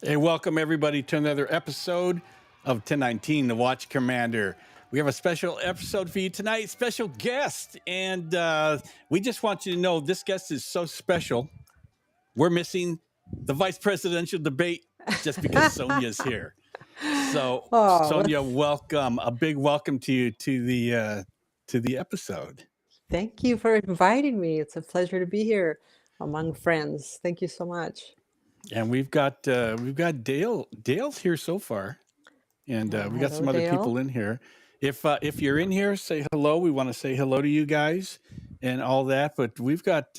Hey, welcome everybody to another episode of 1019, The Watch Commander. We have a special episode for you tonight, special guest, and we just want you to know this guest is so special. We're missing the vice presidential debate just because Sonia's here. So, Sonia, welcome. A big welcome to you to the episode. Thank you for inviting me. It's a pleasure to be here among friends. Thank you so much. And we've got Dale. Dale's here so far, and we got some other people in here. If you're in here, say hello. We want to say hello to you guys and all that. But we've got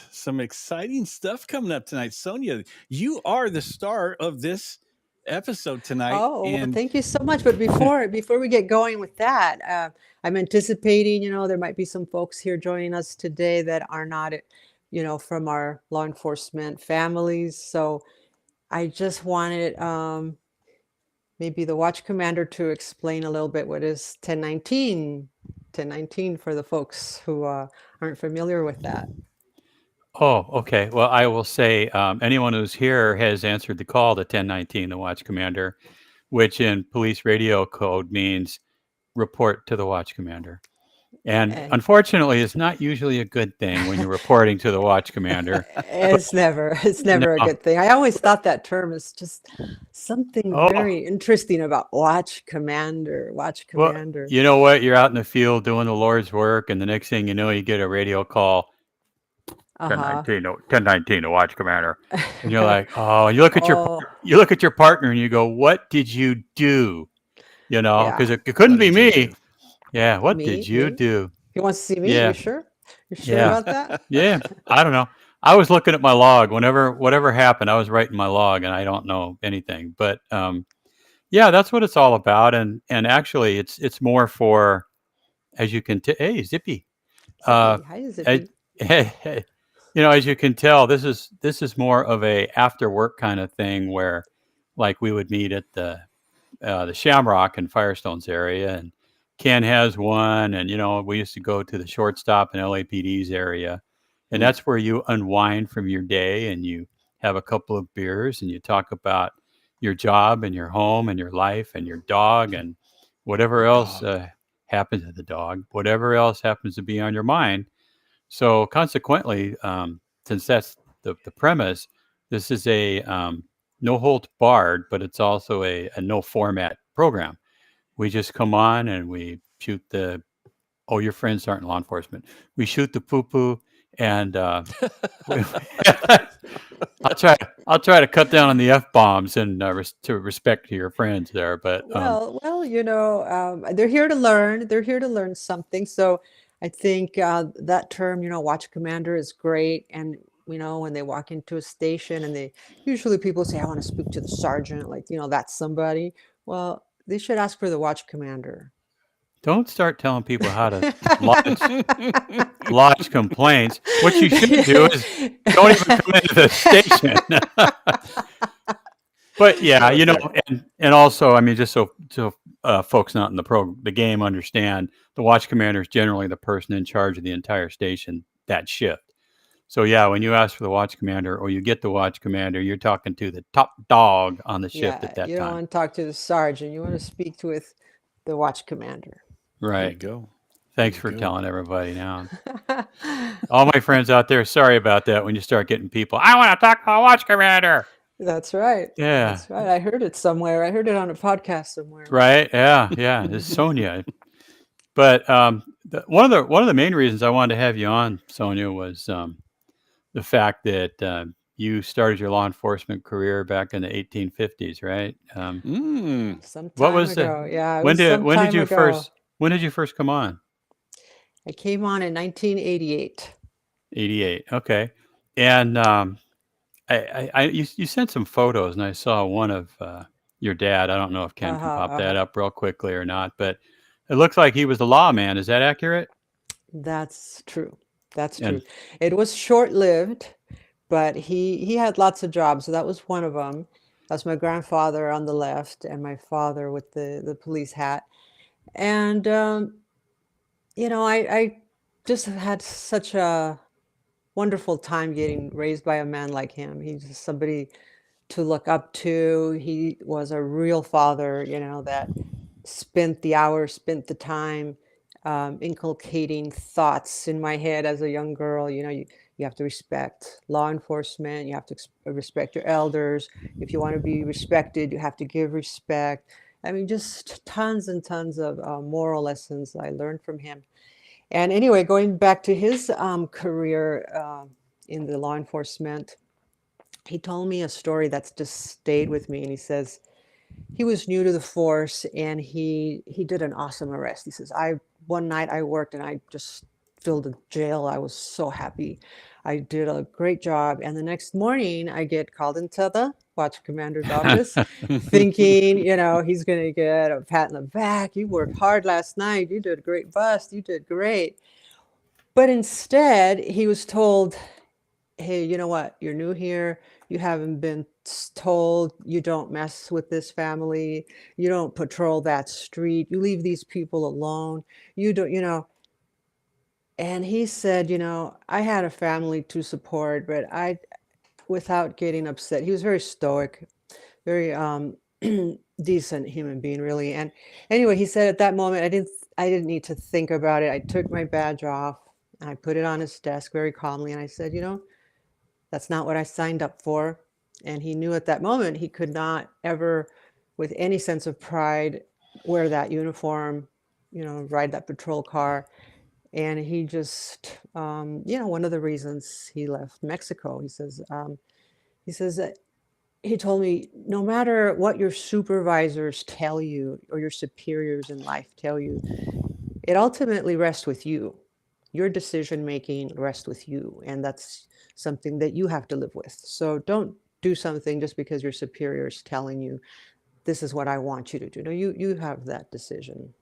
some exciting stuff coming up tonight. Sonia, you are the star of this episode tonight. Oh, well, thank you so much. But before we get going with that, I'm anticipating, there might be some folks here joining us today that are not, from our law enforcement families. So I just wanted maybe the watch commander to explain a little bit what is 1019 for the folks who aren't familiar with that. Oh, okay. Well, I will say anyone who's here has answered the call to 1019, the watch commander, which in police radio code means report to the watch commander. And unfortunately, it's not usually a good thing when you're reporting to the watch commander. It's never a good thing. I always thought that term is just something very interesting about watch commander. Well, you know what? You're out in the field doing the Lord's work, and the next thing you know, you get a radio call. 1019, the watch commander. And you're like, oh, you look at your partner and you go, what did you do? Because it couldn't be me. Yeah, what did you do? You want to see me? Yeah. You sure? You sure about that? Yeah, I don't know. I was looking at my log. Whatever happened, I was writing my log, and I don't know anything. But yeah, that's what it's all about. And actually, it's more for, as you can tell. Hey, Zippy. Hi, Zippy. As you can tell, this is more of a after work kind of thing where, like, we would meet at the Shamrock in Firestone's area, and Ken has one, and we used to go to the Shortstop in LAPD's area, and that's where you unwind from your day and you have a couple of beers and you talk about your job and your home and your life and your dog and whatever else happens to the dog, whatever else happens to be on your mind. So consequently, since that's the premise, this is a no holds barred, but it's also a no format program. We just come on and we shoot your friends aren't in law enforcement. We shoot the poo-poo, and I'll try to cut down on the F-bombs and to respect to your friends there. But they're here to learn. They're here to learn something. So I think that term, watch commander, is great. And when they walk into a station, and usually people say, I want to speak to the sergeant, like, that's somebody. Well, they should ask for the watch commander. Don't start telling people how to lodge complaints. What you should do is don't even come into the station. But yeah, and also, I mean, just so folks not in the game understand, the watch commander is generally the person in charge of the entire station that shift. So yeah, when you ask for the watch commander or you get the watch commander, you're talking to the top dog on the shift at that time. You don't want to talk to the sergeant. You want to speak with the watch commander. Right. There you go. Thanks for telling everybody now. All my friends out there, sorry about that when you start getting people, I want to talk to the watch commander. That's right. Yeah. That's right. I heard it somewhere. I heard it on a podcast somewhere. Right. Yeah. Yeah. This is Sonia. But one of the main reasons I wanted to have you on, Sonia, was the fact that you started your law enforcement career back in the 1850s, right? Mm. Some What time was the ago. Yeah, it was some when did time you ago. first come on? I came on in 1988. 88. Okay. And you sent some photos, and I saw one of your dad. I don't know if Ken can Uh-huh, pop that uh-huh. up real quickly or not, but it looks like he was the lawman. Is that accurate? That's true. That's true. And It was short-lived, but he had lots of jobs. So that was one of them. That's my grandfather on the left, and my father with the police hat. And I just had such a wonderful time getting raised by a man like him. He's just somebody to look up to. He was a real father, that spent the hours, spent the time inculcating thoughts in my head as a young girl. You have to respect law enforcement. You have to respect your elders. If you want to be respected, you have to give respect. I mean, just tons and tons of moral lessons I learned from him. And anyway, going back to his career in the law enforcement, he told me a story that's just stayed with me. And he says, he was new to the force and he did an awesome arrest. He says, I one night I worked and I just filled the jail. I was so happy. I did a great job. And the next morning I get called into the watch commander's office thinking, he's going to get a pat in the back. You worked hard last night. You did a great bust. You did great. But instead he was told, hey, you know what? You're new here. You haven't been told. You don't mess with this family. You don't patrol that street. You leave these people alone. You don't. And he said, I had a family to support, but without getting upset, he was very stoic, very decent human being, really. And anyway, he said at that moment, I didn't need to think about it. I took my badge off and I put it on his desk very calmly. And I said, that's not what I signed up for. And he knew at that moment he could not ever, with any sense of pride, wear that uniform, ride that patrol car. And he just, one of the reasons he left Mexico, he says that he told me, no matter what your supervisors tell you or your superiors in life tell you, it ultimately rests with you. Your decision making rests with you, and that's something that you have to live with. So don't do something just because your superior is telling you this is what I want you to do. No, you have that decision.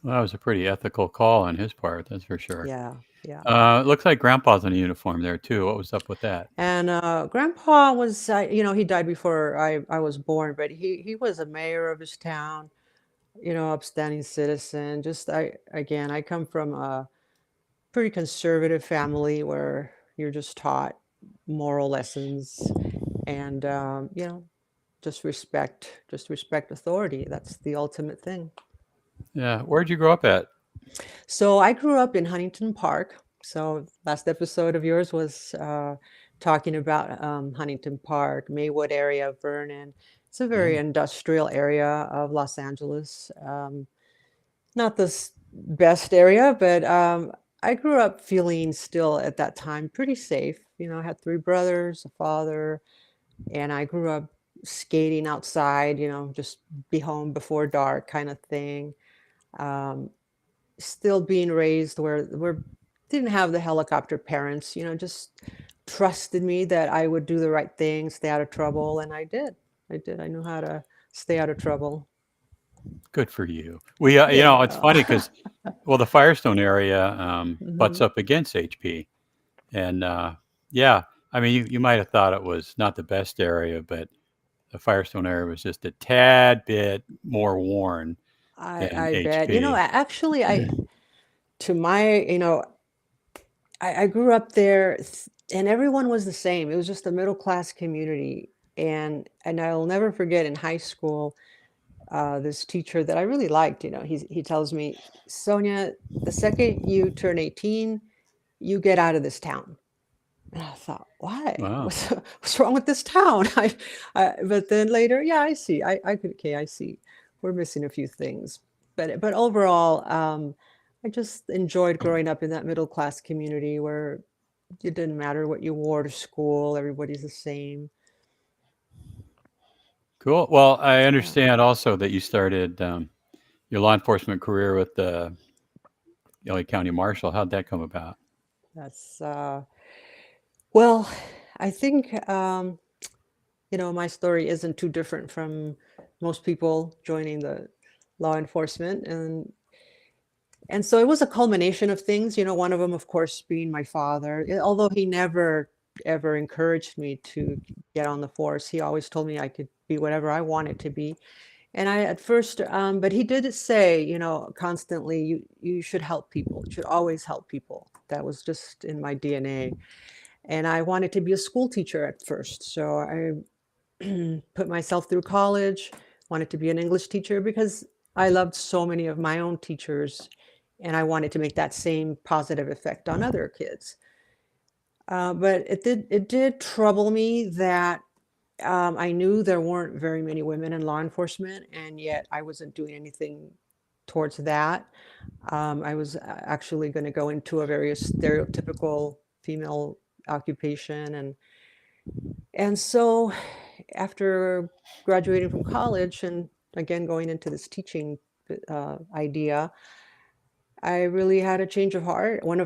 well, that was a pretty ethical call on his part, that's for sure. Yeah, yeah. It looks like Grandpa's in a uniform there too. What was up with that? And Grandpa was, he died before I was born, but he was a mayor of his town, upstanding citizen. Just I come from a pretty conservative family where you're just taught moral lessons and just respect authority. That's the ultimate thing. Yeah. Where'd you grow up at? So I grew up in Huntington Park. So last episode of yours was talking about Huntington Park, Maywood area of Vernon. It's a very Yeah. industrial area of Los Angeles. Not the best area, but I grew up feeling still at that time pretty safe. I had three brothers, a father, and I grew up skating outside, just be home before dark kind of thing. Um, Still being raised where we didn't have the helicopter parents, just trusted me that I would do the right thing, stay out of trouble, and I did. I did. I knew how to stay out of trouble. Good for you. We, it's funny Yeah. because, well, the Firestone area butts Mhm. up against HP, and yeah, I mean, you might have thought it was not the best area, but the Firestone area was just a tad bit more worn than I bet. HP. Actually, to my, I grew up there and everyone was the same. It was just a middle class community. And I'll never forget in high school, this teacher that I really liked, he tells me, Sonia, the second you turn 18, you get out of this town. And I thought, why? Wow. What's wrong with this town? But then later, yeah, I see. I could, okay, I see. We're missing a few things. But overall, I just enjoyed growing up in that middle class community where it didn't matter what you wore to school, everybody's the same. Cool. Well, I Yeah, understand also that you started your law enforcement career with the LA County Marshal. How'd that come about? that's well, I think my story isn't too different from most people joining the law enforcement, and so it was a culmination of things. One of them, of course, being my father. Although he never ever encouraged me to get on the force, he always told me I could be whatever I wanted to be. And I at first, but he did say, constantly, you should help people. You should always help people. That was just in my DNA. And I wanted to be a school teacher at first. So I put myself through college, wanted to be an English teacher because I loved so many of my own teachers, and I wanted to make that same positive effect on other kids. But it did trouble me that I knew there weren't very many women in law enforcement, and yet I wasn't doing anything towards that. I was actually going to go into a very stereotypical female occupation, and so after graduating from college and again going into this teaching idea, I really had a change of heart. When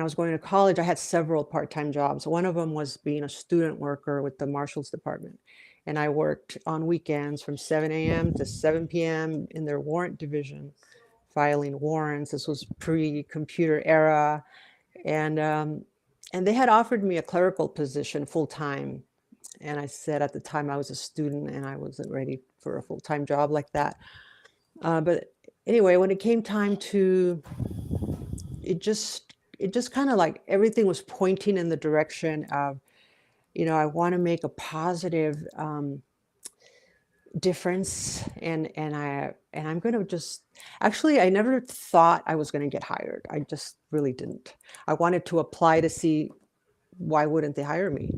I was going to college, I had several part-time jobs. One of them was being a student worker with the Marshal's department. And I worked on weekends from 7 a.m. to 7 p.m. in their warrant division, filing warrants. This was pre-computer era. And they had offered me a clerical position full-time. And I said at the time I was a student and I wasn't ready for a full-time job like that. But anyway, when it came time to it just kind of like everything was pointing in the direction of, I want to make a positive difference, and I'm going to just actually I never thought I was going to get hired. I just really didn't. I wanted to apply to see why wouldn't they hire me.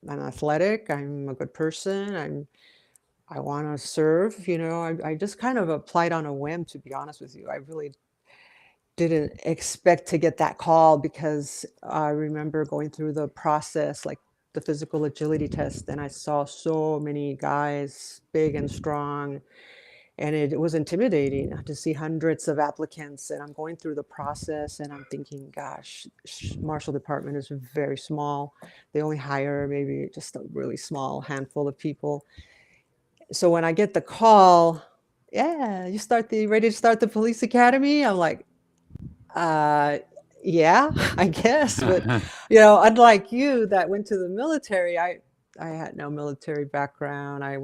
I'm athletic, I'm a good person, I want to serve. I just kind of applied on a whim, to be honest with you. I really didn't expect to get that call because I remember going through the process, like the physical agility test, and I saw so many guys, big and strong, and it was intimidating to see hundreds of applicants. And I'm going through the process, and I'm thinking, gosh, Marshal Department is very small. They only hire maybe just a really small handful of people. So when I get the call, yeah, ready to start the police academy? I'm like, uh, yeah, I guess. But, unlike you that went to the military, I had no military background. I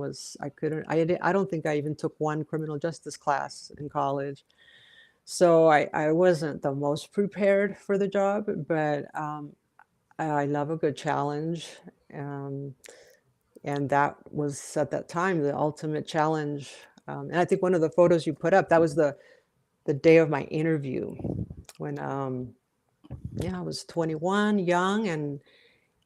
couldn't, I don't think I even took one criminal justice class in college. So I wasn't the most prepared for the job, but I love a good challenge. Um, and that was at that time the ultimate challenge. And I think one of the photos you put up, that was the day of my interview when yeah, I was 21, young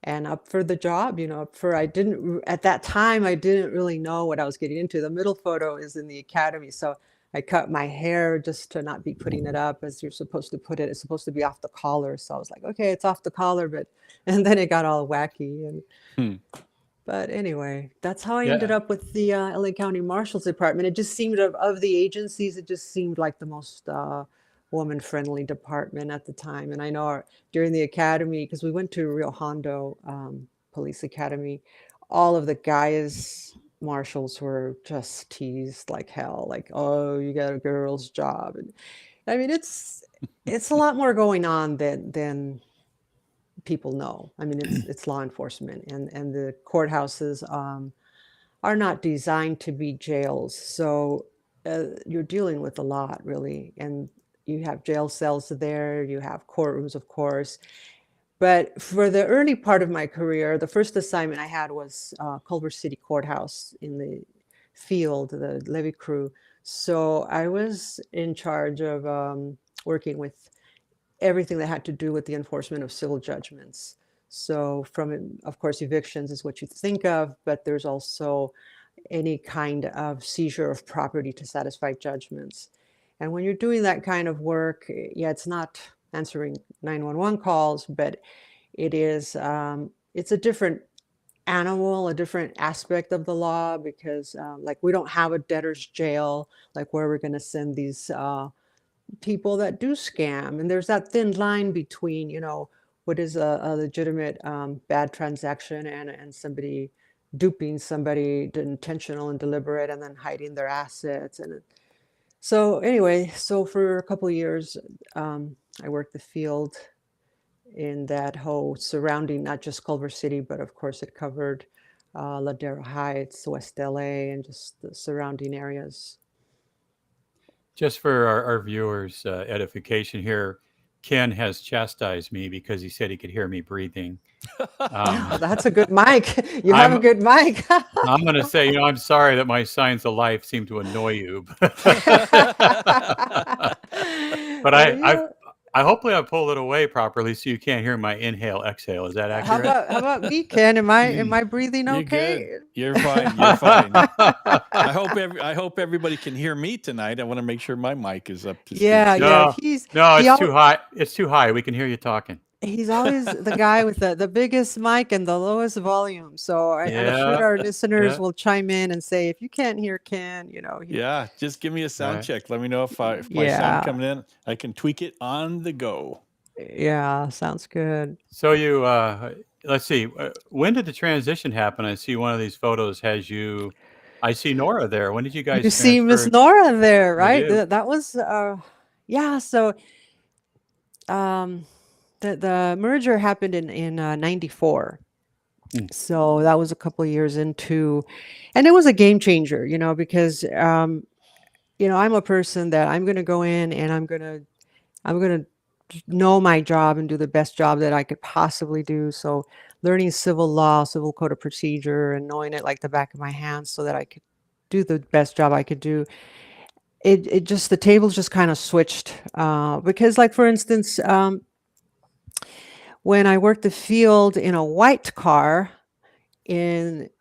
and up for the job. I didn't at that time I didn't really know what I was getting into. The middle photo is in the academy, so I cut my hair just to not be putting it up as you're supposed to put it. It's supposed to be off the collar, so I was like, okay, it's off the collar, but and then it got all wacky. Hmm. But anyway, that's how I ended Yeah. up with the LA County Marshal's Department. It just seemed of the agencies, it just seemed like the most woman-friendly department at the time. And I know during the academy, because we went to Rio Hondo Police Academy, all of the guys marshals were just teased like hell, like, oh, you got a girl's job. And I mean, it's a lot more going on than people know. I mean, it's law enforcement, and the courthouses are not designed to be jails. So you're dealing with a lot, really. And you have jail cells there, you have courtrooms, of course. But for the early part of my career, the first assignment I had was Culver City Courthouse in the field, the levee crew. So I was in charge of working with everything that had to do with the enforcement of civil judgments. So of course, evictions is what you think of, but there's also any kind of seizure of property to satisfy judgments. And when you're doing that kind of work, yeah, it's not answering 911 calls, but it's a different animal, a different aspect of the law because like we don't have a debtor's jail, like where we're going to send these people that do scam. And there's that thin line between, what is a legitimate bad transaction and somebody duping somebody intentional and deliberate and then hiding their assets. And so anyway, so for a couple of years, I worked the field in that whole surrounding, not just Culver City, but of course it covered Ladera Heights, West LA, and just the surrounding areas. Just for our viewers' edification here, Ken has chastised me because he said he could hear me breathing. Oh, that's a good mic. You have a good mic. I'm going to say, I'm sorry that my signs of life seem to annoy you. But I hopefully I pulled it away properly so you can't hear my inhale, exhale. Is that accurate? How about me, Ken? Am I breathing okay? You're good. You're fine. You're fine. I hope everybody can hear me tonight. I want to make sure my mic is up to speed. Yeah. It's too high. It's too high. We can hear you talking. He's always the guy with the biggest mic and the lowest volume. So I'm sure our listeners will chime in and say, if you can't hear Ken, Yeah, just give me a sound check. Let me know if my sound coming in. I can tweak it on the go. Yeah, sounds good. So you, let's see, when did the transition happen? I see one of these photos has you. I see Nora there. When did you guys? You see Miss Nora there, right? That was, So, the merger happened in 94. So that was a couple of years into, and it was a game changer, because, I'm a person that I'm going to go in and I'm going to know my job and do the best job that I could possibly do. So learning civil law, civil code of procedure, and knowing it like the back of my hand so that I could do the best job I could do. The tables just kind of switched because, like, for instance, when I worked the field in a white car in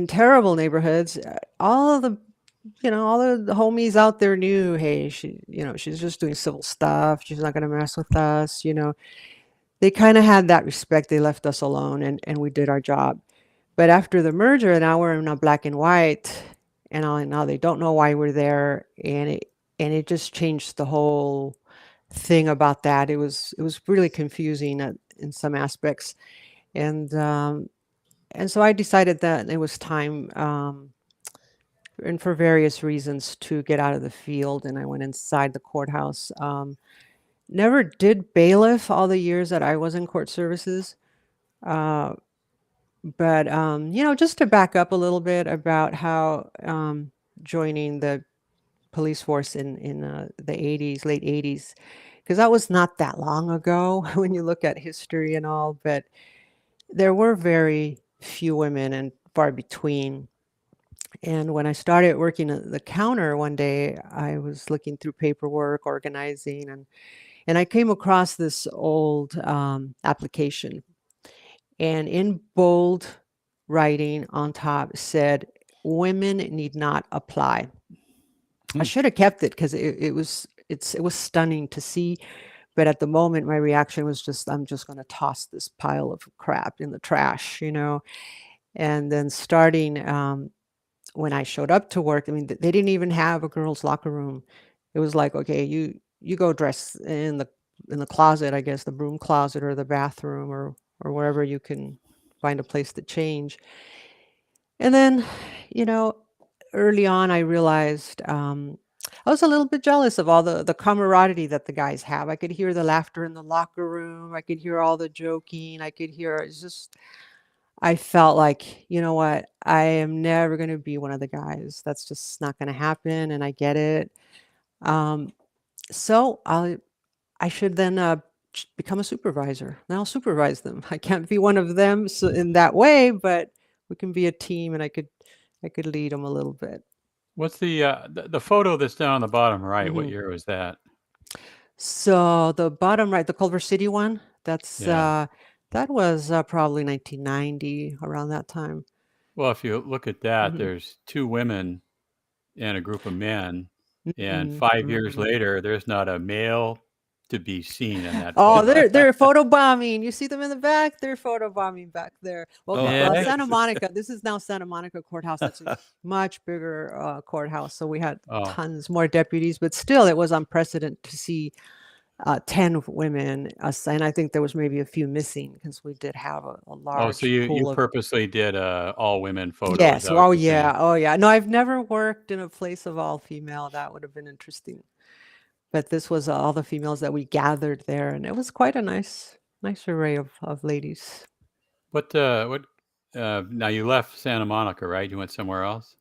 terrible neighborhoods, all of the homies out there knew, hey, she's just doing civil stuff. She's not going to mess with us. They kind of had that respect. They left us alone and we did our job. But after the merger, now we're in a black and white, and now they don't know why we're there. And it just changed the whole thing about that. It was really confusing in some aspects. And so I decided that it was time, and for various reasons, to get out of the field. And I went inside the courthouse. Never did bailiff all the years that I was in court services. But just to back up a little bit about how joining the police force in the 80s, late 80s, because that was not that long ago when you look at history and all, but there were very few women and far between. And when I started working at the counter one day, I was looking through paperwork, organizing, and I came across this old application. And in bold writing on top said, "Women need not apply." I should have kept it because it was stunning to see. But at the moment, my reaction was just, I'm just going to toss this pile of crap in the trash, And then starting when I showed up to work, I mean, they didn't even have a girls' locker room. It was like, okay, you go dress in the closet, I guess, the broom closet or the bathroom or wherever you can find a place to change. And then, early on, I realized I was a little bit jealous of all the camaraderie that the guys have. I could hear the laughter in the locker room. I could hear all the joking. I felt like, you know what, I am never going to be one of the guys. That's just not going to happen. And I get it. So I should then become a supervisor. And I'll supervise them. I can't be one of them in that way, but we can be a team, and I could lead them a little bit. What's the photo that's down on the bottom right? What year was that? So the bottom right, the Culver City one, that was probably 1990, around that time. Well, if you look at that, there's two women and a group of men. And Mhm, 5 years mhm. later, there's not a male to be seen in that Oh, photo. they're photobombing. You see them in the back? They're photobombing back there. Well, Oh, Yeah. Santa Monica. This is now Santa Monica Courthouse. That's a much bigger courthouse. So we had Oh, tons more deputies, but still, it was unprecedented to see 10 women. And I think there was maybe a few missing because we did have a so large you pool of. purposely did a all women photo? Is Yes. that what Oh, you're saying? yeah. Oh, yeah. No, I've never worked in a place of all female. That would have been interesting. But this was all the females that we gathered there, and it was quite a nice array of ladies. What? Now you left Santa Monica, right? You went somewhere else.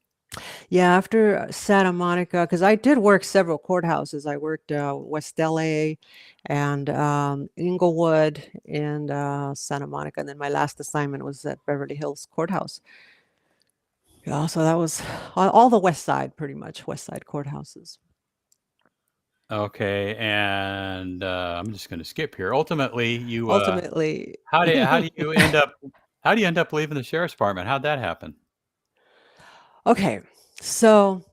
Yeah, after Santa Monica, because I did work several courthouses. I worked West LA and Inglewood and Santa Monica, and then my last assignment was at Beverly Hills Courthouse. Yeah, so that was all the West Side, pretty much West Side courthouses. Okay, and I'm just going to skip here. Ultimately, you Ultimately, how do you end up leaving the sheriff's department? How'd that happen? okay, so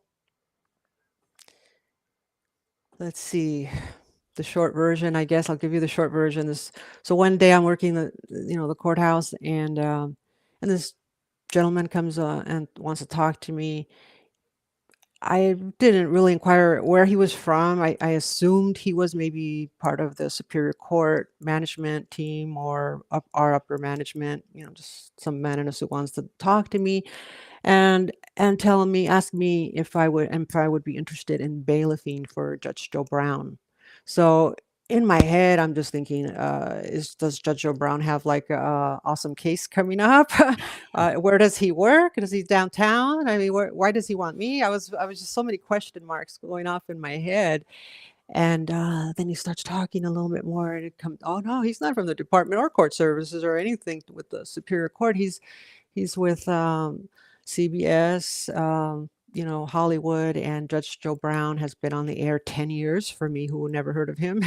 let's see. The short version, I guess I'll give you the short version. So one day I'm working the courthouse, and this gentleman comes and wants to talk to me. I didn't really inquire where he was from. I assumed he was maybe part of the Superior Court management team or our upper management. Just some man in a suit wants to talk to me, and ask me if I would be interested in bailiffing for Judge Joe Brown. So in my head, I'm just thinking, does Judge Joe Brown have like a awesome case coming up? Where does he work? Is he downtown? I mean, why does he want me? I was just so many question marks going off in my head. And then he starts talking a little bit more, and it comes, oh no, he's not from the department or court services or anything with the Superior Court. He's with CBS, Hollywood, and Judge Joe Brown has been on the air 10 years for me, who never heard of him.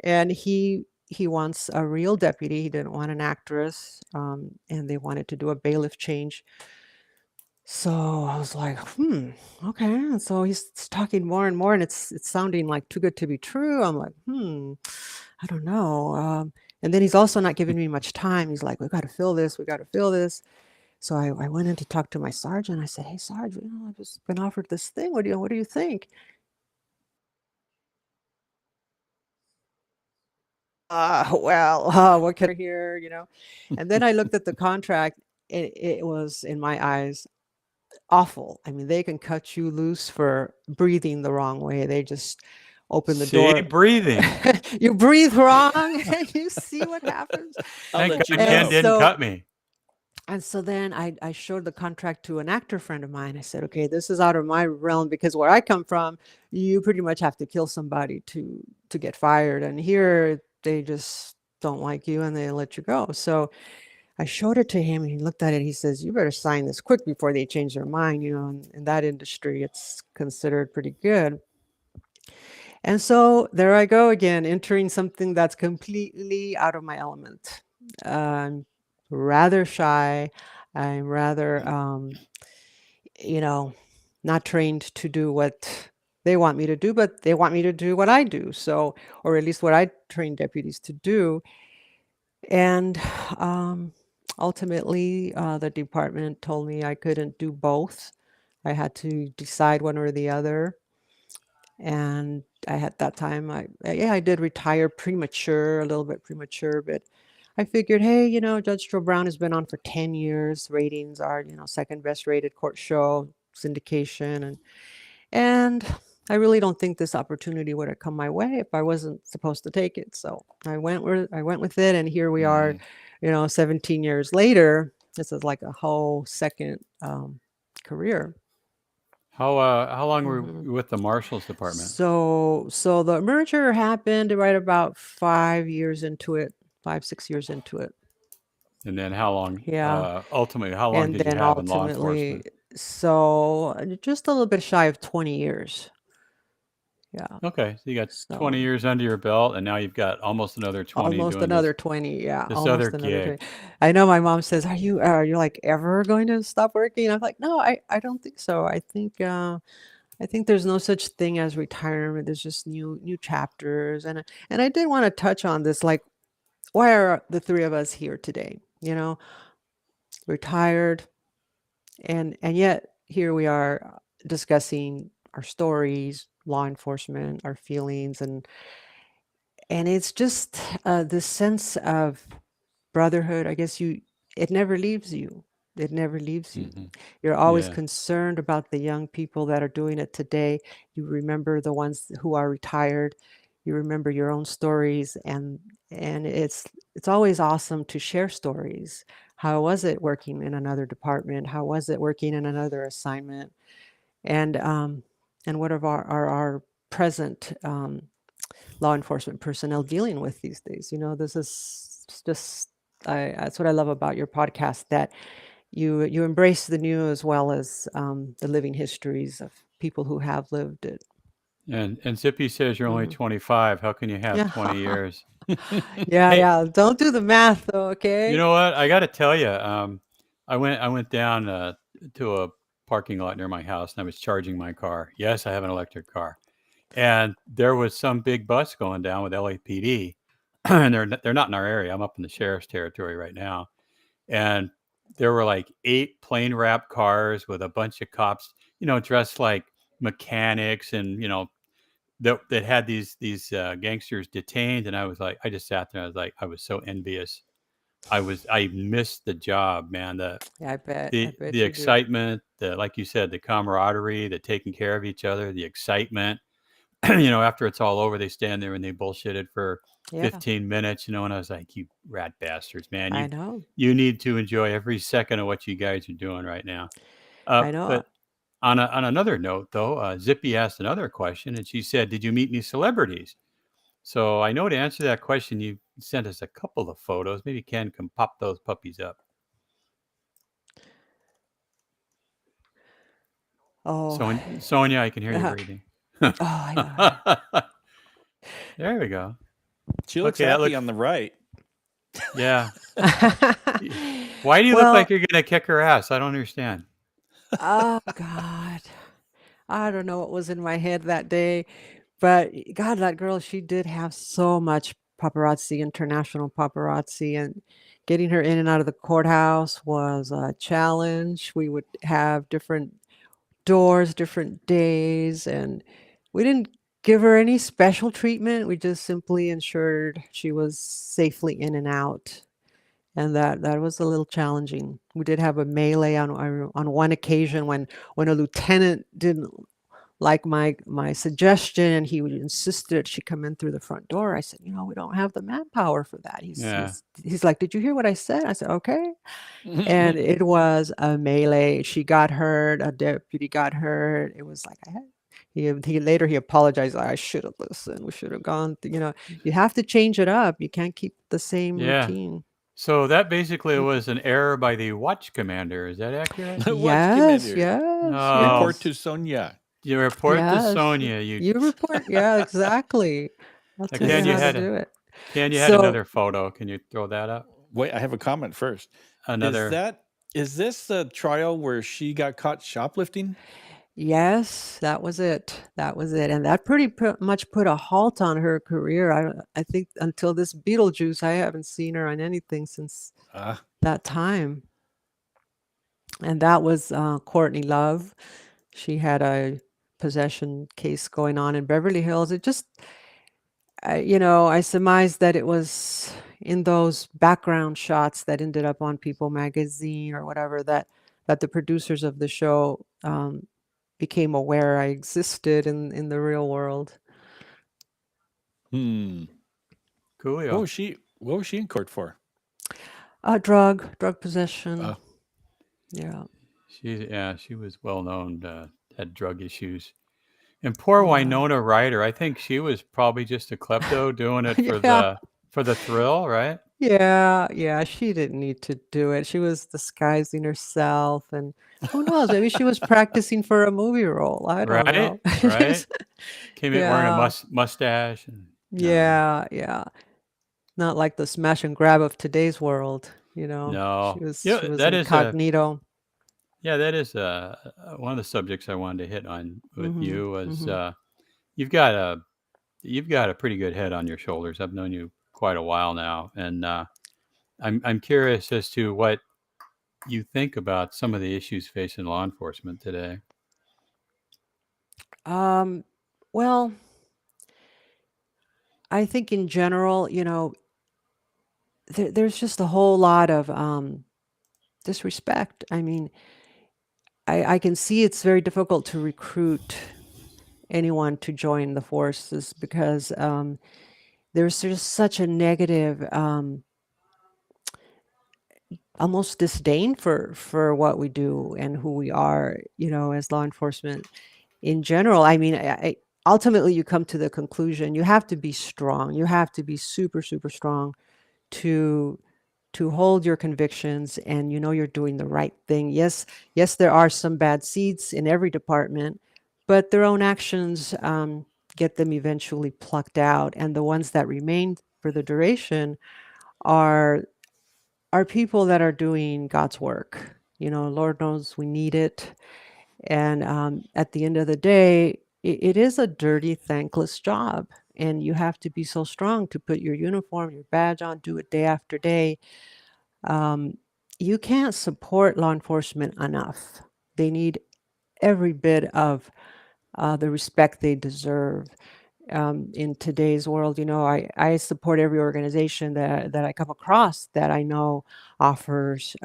And he wants a real deputy. He didn't want an actress, and they wanted to do a bailiff change. So I was like, okay. And so he's talking more and more, and it's sounding like too good to be true. I'm like, I don't know. And then he's also not giving me much time. He's like, we got to fill this. We got to fill this. So I went in to talk to my sergeant. I said, hey, Sarge, I've just been offered this thing. What do you think? Well, what can I hear? And then I looked at the contract. It was, in my eyes, awful. I mean, they can cut you loose for breathing the wrong way. They just open the See, door. breathing. You breathe wrong, and you see what happens. I'll Thank let you God Ken know. didn't cut me. And so then I showed the contract to an actor friend of mine. I said, okay, this is out of my realm, because where I come from, you pretty much have to kill somebody to get fired. And here they just don't like you and they let you go. So I showed it to him, and he looked at it. He says, you better sign this quick before they change their mind. In that industry, it's considered pretty good. And so there I go again, entering something that's completely out of my element. I'm rather shy. I'm rather, not trained to do what they want me to do, but they want me to do what I do. So, or at least what I train deputies to do. And ultimately, the department told me I couldn't do both. I had to decide one or the other. And I had that time, I did retire a little bit premature, but I figured, hey, Judge Joe Brown has been on for 10 years. Ratings are, second best rated court show, syndication, and I really don't think this opportunity would have come my way if I wasn't supposed to take it. So I went with it, and here we are, 17 years later. This is like a whole second career. How long were Mhm. you with the Marshal's department? So the merger happened right about 5 years into it, 5, 6 years into it. And then how long? Yeah. Ultimately, how long And did you then have in law ultimately, enforcement? so just a little bit shy of 20 years. Yeah. Okay, so you got 20 So years under your belt, and now you've got almost another 20 almost doing another 20. Yeah. this other Almost another 20. gig. I know my mom says, are you like ever going to stop working? I'm like, no, I don't think so. I think I think there's no such thing as retirement. There's just new chapters, and I did want to touch on this. Like, why are the three of us here today? You know, retired, and yet here we are discussing our stories, law enforcement, our feelings, and it's just this sense of brotherhood. I guess it never leaves you. It never leaves you. Hmm. You're always Yeah. concerned about the young people that are doing it today. You remember the ones who are retired. You remember your own stories, and it's always awesome to share stories. How was it working in another department? How was it working in another assignment? And what are our present law enforcement personnel dealing with these days? This is just that's what I love about your podcast, that you embrace the new as well as the living histories of people who have lived it. And Zippy says you're only Mhm. 25. How can you have Yeah. 20 years? Yeah, Hey, yeah. Don't do the math though, you okay? know what? I got to tell you, I went down to a parking lot near my house and I was charging my car. Yes, I have an electric car, and there was some big bus going down with LAPD, and they're not in our area. I'm up in the sheriff's territory right now, and there were like 8 plane wrap cars with a bunch of cops, dressed like mechanics, and that had these gangsters detained. And I was like, I just sat there. I was so envious. I missed the job, man. The Yeah, I the bet the you do. excitement, like you said, the camaraderie, the taking care of each other, the excitement. After it's all over, they stand there and they bullshitted for Yeah, 15 minutes, and I was like, you rat bastards, man. I You know. you need to enjoy every second of what you guys are doing right now. I know. But on another note, though, Zippy asked another question, and she said, "Did you meet any celebrities?" So I know to answer that question, you sent us a couple of photos. Maybe Ken can pop those puppies up. Oh, Sonia, I can hear you oh, breathing. yeah. There we go. She looks Okay, that happy looks. on the right. Yeah. Why do you look like Well, you're gonna kick her ass? I don't understand. oh God. I don't know what was in my head that day, but God, that girl, she did have so much paparazzi, international paparazzi, and getting her in and out of the courthouse was a challenge. We would have different doors, different days, and we didn't give her any special treatment. We just simply ensured she was safely in and out. And that was a little challenging. We did have a melee on one occasion when a lieutenant didn't like my suggestion, and he would insisted she come in through the front door. I said, we don't have the manpower for that. He's Yeah. he's he's like, did you hear what I said? I said, okay. And it was a melee. She got hurt. A deputy got hurt. It was like I had. He apologized. I should have listened. We should have gone. You have to change it up. You can't keep the same Yeah. routine. So that basically Mm. was an error by the watch commander. Is that accurate? Watch Yes, Commander. yes, Oh, Report yes, to Sonia. you report to yes. Sonia. You report. Yeah, exactly. I'll tell you Ken, you how to had do it. Ken, you had So another photo. Can you throw that up? Wait, I have a comment first. Is Another. that is this the trial where she got caught shoplifting? yes, that was it. That was it. And that pretty much put a halt on her career. I think until this Beetlejuice, I haven't seen her on anything since Ah, that time. And that was Courtney Love. She had a possession case going on in Beverly Hills. It just, I surmised that it was in those background shots that ended up on People magazine or whatever, that the producers of the show became aware I existed in the real world. hmm. Coolio. What was she in court for? Drug possession. Uh, Yeah, She was well known. Had drug issues. And poor yeah, Winona Ryder. I think she was probably just a klepto doing it for yeah. the thrill, right? Yeah, yeah, she didn't need to do it. She was disguising herself, and who knows, maybe she was practicing for a movie role. I don't Right, know. right. Came in wearing a Yeah, mustache, and no, yeah, yeah. Not like the smash and grab of today's world. She no. was Yeah, she was that is a incognito. Yeah, that is one of the subjects I wanted to hit on with Mm-hmm. you was Mm-hmm. you've got a you've got a pretty good head on your shoulders. I've known you quite a while now, and I'm curious as to what you think about some of the issues facing law enforcement today. Um, well, I think in general, there's just a whole lot of disrespect. I mean, I can see it's very difficult to recruit anyone to join the forces because there's just such a negative, almost disdain for what we do and who we are, as law enforcement in general. I mean, ultimately you come to the conclusion you have to be strong. You have to be super, super strong to hold your convictions, and you're doing the right thing. Yes, there are some bad seeds in every department, but their own actions get them eventually plucked out, and the ones that remain for the duration are people that are doing God's work. Lord knows we need it, and at the end of the day, it is a dirty, thankless job. And you have to be so strong to put your uniform, your badge on, do it day after day. um, you can't support law enforcement enough. They need every bit of the respect they deserve. In today's world, I support every organization that I come across that I know offers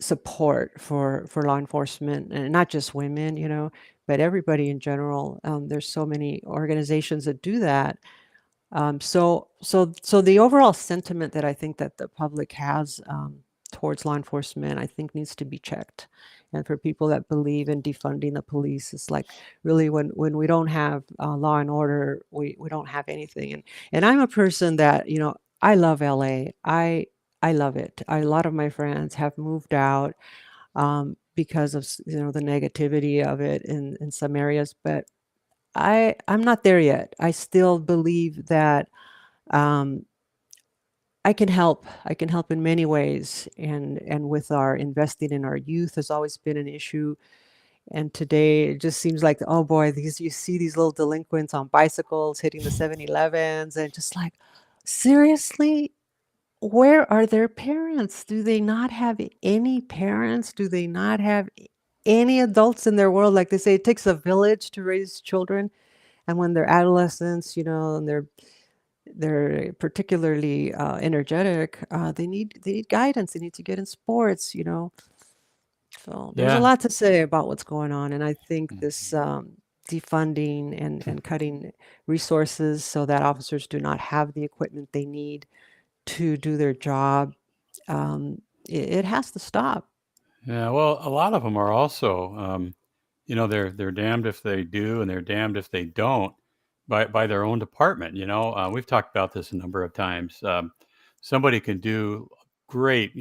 support for law enforcement, and not just women, but everybody in general. There's so many organizations that do that. So the overall sentiment that I think that the public has towards law enforcement, I think needs to be checked. And for people that believe in defunding the police, it's like really when we don't have law and order, we don't have anything. And I'm a person that, I love LA. I love it. A lot of my friends have moved out because of the negativity of it in some areas, but I'm not there yet. I still believe that um, I can help. I can help in many ways, and with our investing in our youth has always been an issue. And today it just seems like, oh boy, these you see these little delinquents on bicycles hitting the 7-Elevens, and just like, seriously, where are their parents? Do they not have any parents? Do they not have any adults in their world? Like they say, it takes a village to raise children. And when they're adolescents, and they're particularly energetic, they need guidance. They need to get in sports. So there's a Yeah. lot to say about what's going on, and I think this Mhm. defunding and cutting resources so that officers do not have the equipment they need to do their job, it has to stop. Yeah, well, a lot of them are also, they're damned if they do, and they're damned if they don't, by their own department. We've talked about this a number of times. Somebody can do great,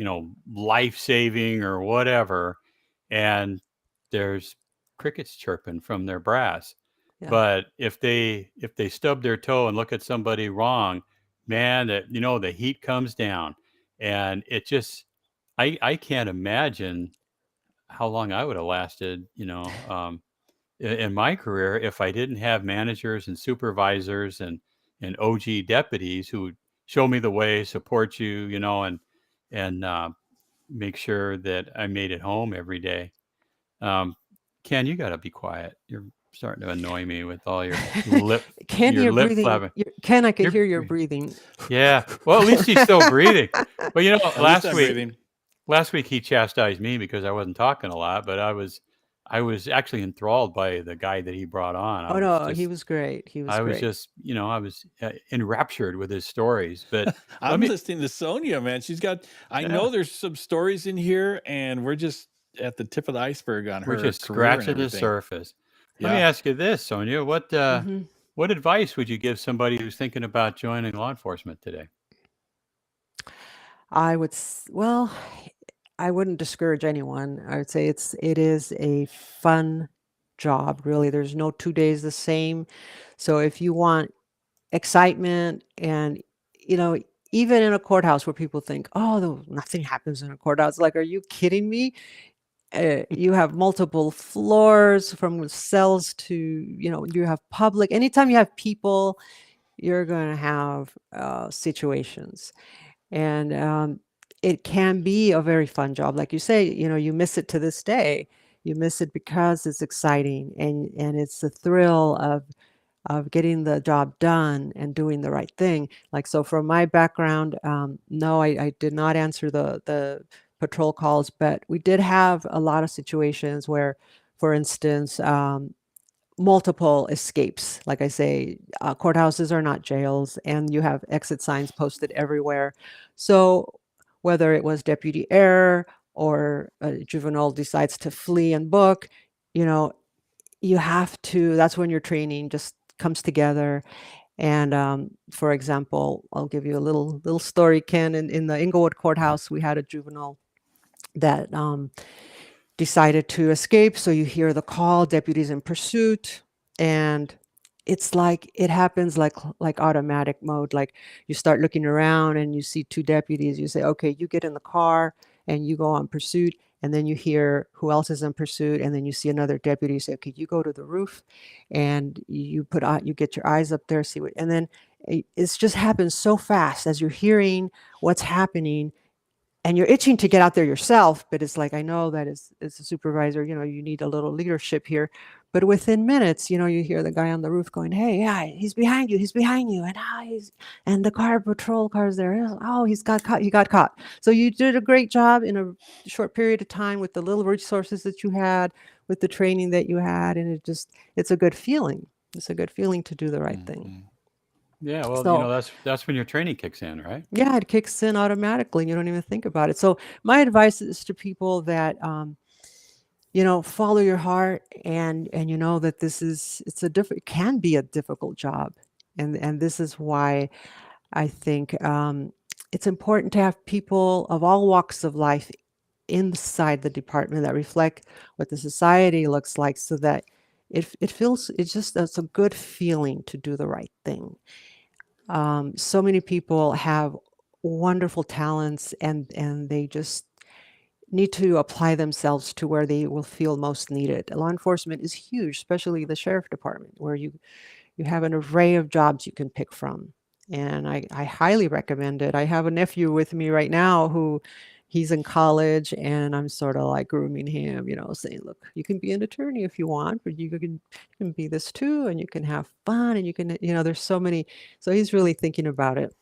life saving or whatever, and there's crickets chirping from their brass. Yeah. But if they stub their toe and look at somebody wrong, man, that the heat comes down, and it just I can't imagine how long I would have lasted, in my career if I didn't have managers and supervisors and OG deputies who would show me the way, support you, and make sure that I made it home every day. Um, Ken, you got to be quiet. You're starting to annoy me with all Ken, your you're lip breathing. flapping. Ken, I could You're hear your breathing. Yeah. Well, at least he's still breathing. But At least I'm breathing. last week he chastised me because I wasn't talking a lot, but I was actually enthralled by the guy that he brought on. Oh no, he was great. He was I was great. just, I was enraptured with his stories. But let I'm me, listening to Sonia, man. I yeah, know there's some stories in here, and we're just at the tip of the iceberg on we're her just career and scratching the everything. surface. Let me Yeah. ask you this, Sonia. Hmm. What advice would you give somebody who's thinking about joining law enforcement today? Well, I wouldn't discourage anyone. I would say it is a fun job, really. There's no 2 days the same. So if you want excitement, and you know, even in a courthouse where people think, oh, nothing happens in a courthouse. Like, are you kidding me? You have multiple floors from cells to, you have public. Anytime you have people, you're going to have situations. And it can be a very fun job. Like you say, you miss it to this day. You miss it because it's exciting, and it's the thrill of getting the job done and doing the right thing. Like, so from my background, no, I did not answer the patrol calls, but we did have a lot of situations where, for instance, multiple escapes. Like I say, courthouses are not jails, and you have exit signs posted everywhere. So whether it was deputy error or a juvenile decides to flee and book, you know, you have to, that's when your training just comes together. And for example, I'll give you a little story, Ken. In the Inglewood courthouse, we had a juvenile that decided to escape. So you hear the call, deputies in pursuit, and it's like it happens like automatic mode. Like, you start looking around and you see two deputies. You say, okay, you get in the car and you go on pursuit. And then you hear who else is in pursuit, and then you see another deputy. You say, okay, you go to the roof, and you get your eyes up there, see what, and then it's just happens so fast as you're hearing what's happening, and you're itching to get out there yourself. But it's like, I know that as a supervisor, you need a little leadership here. But within minutes, you hear the guy on the roof going, hey, yeah, he's behind you, and and the patrol car's there. Oh, he got caught. So you did a great job in a short period of time with the little resources that you had, with the training that you had, and it's a good feeling. It's a good feeling to do the right thing. Mhm. Yeah, well, So that's when your training kicks in, right? yeah, it kicks in automatically. You don't even think about it. So my advice is to people that, follow your heart, and you know that it can be a difficult job. And this is why I think it's important to have people of all walks of life inside the department that reflect what the society looks like, so that it's a good feeling to do the right thing. So many people have wonderful talents, and they just need to apply themselves to where they will feel most needed. Law enforcement is huge, especially the sheriff department, where you have an array of jobs you can pick from. And I highly recommend it. I have a nephew with me right now who he's in college, and I'm sort of like grooming him, saying, look, you can be an attorney if you want, but you can be this too, and you can have fun, and you can, there's so many. So he's really thinking about it.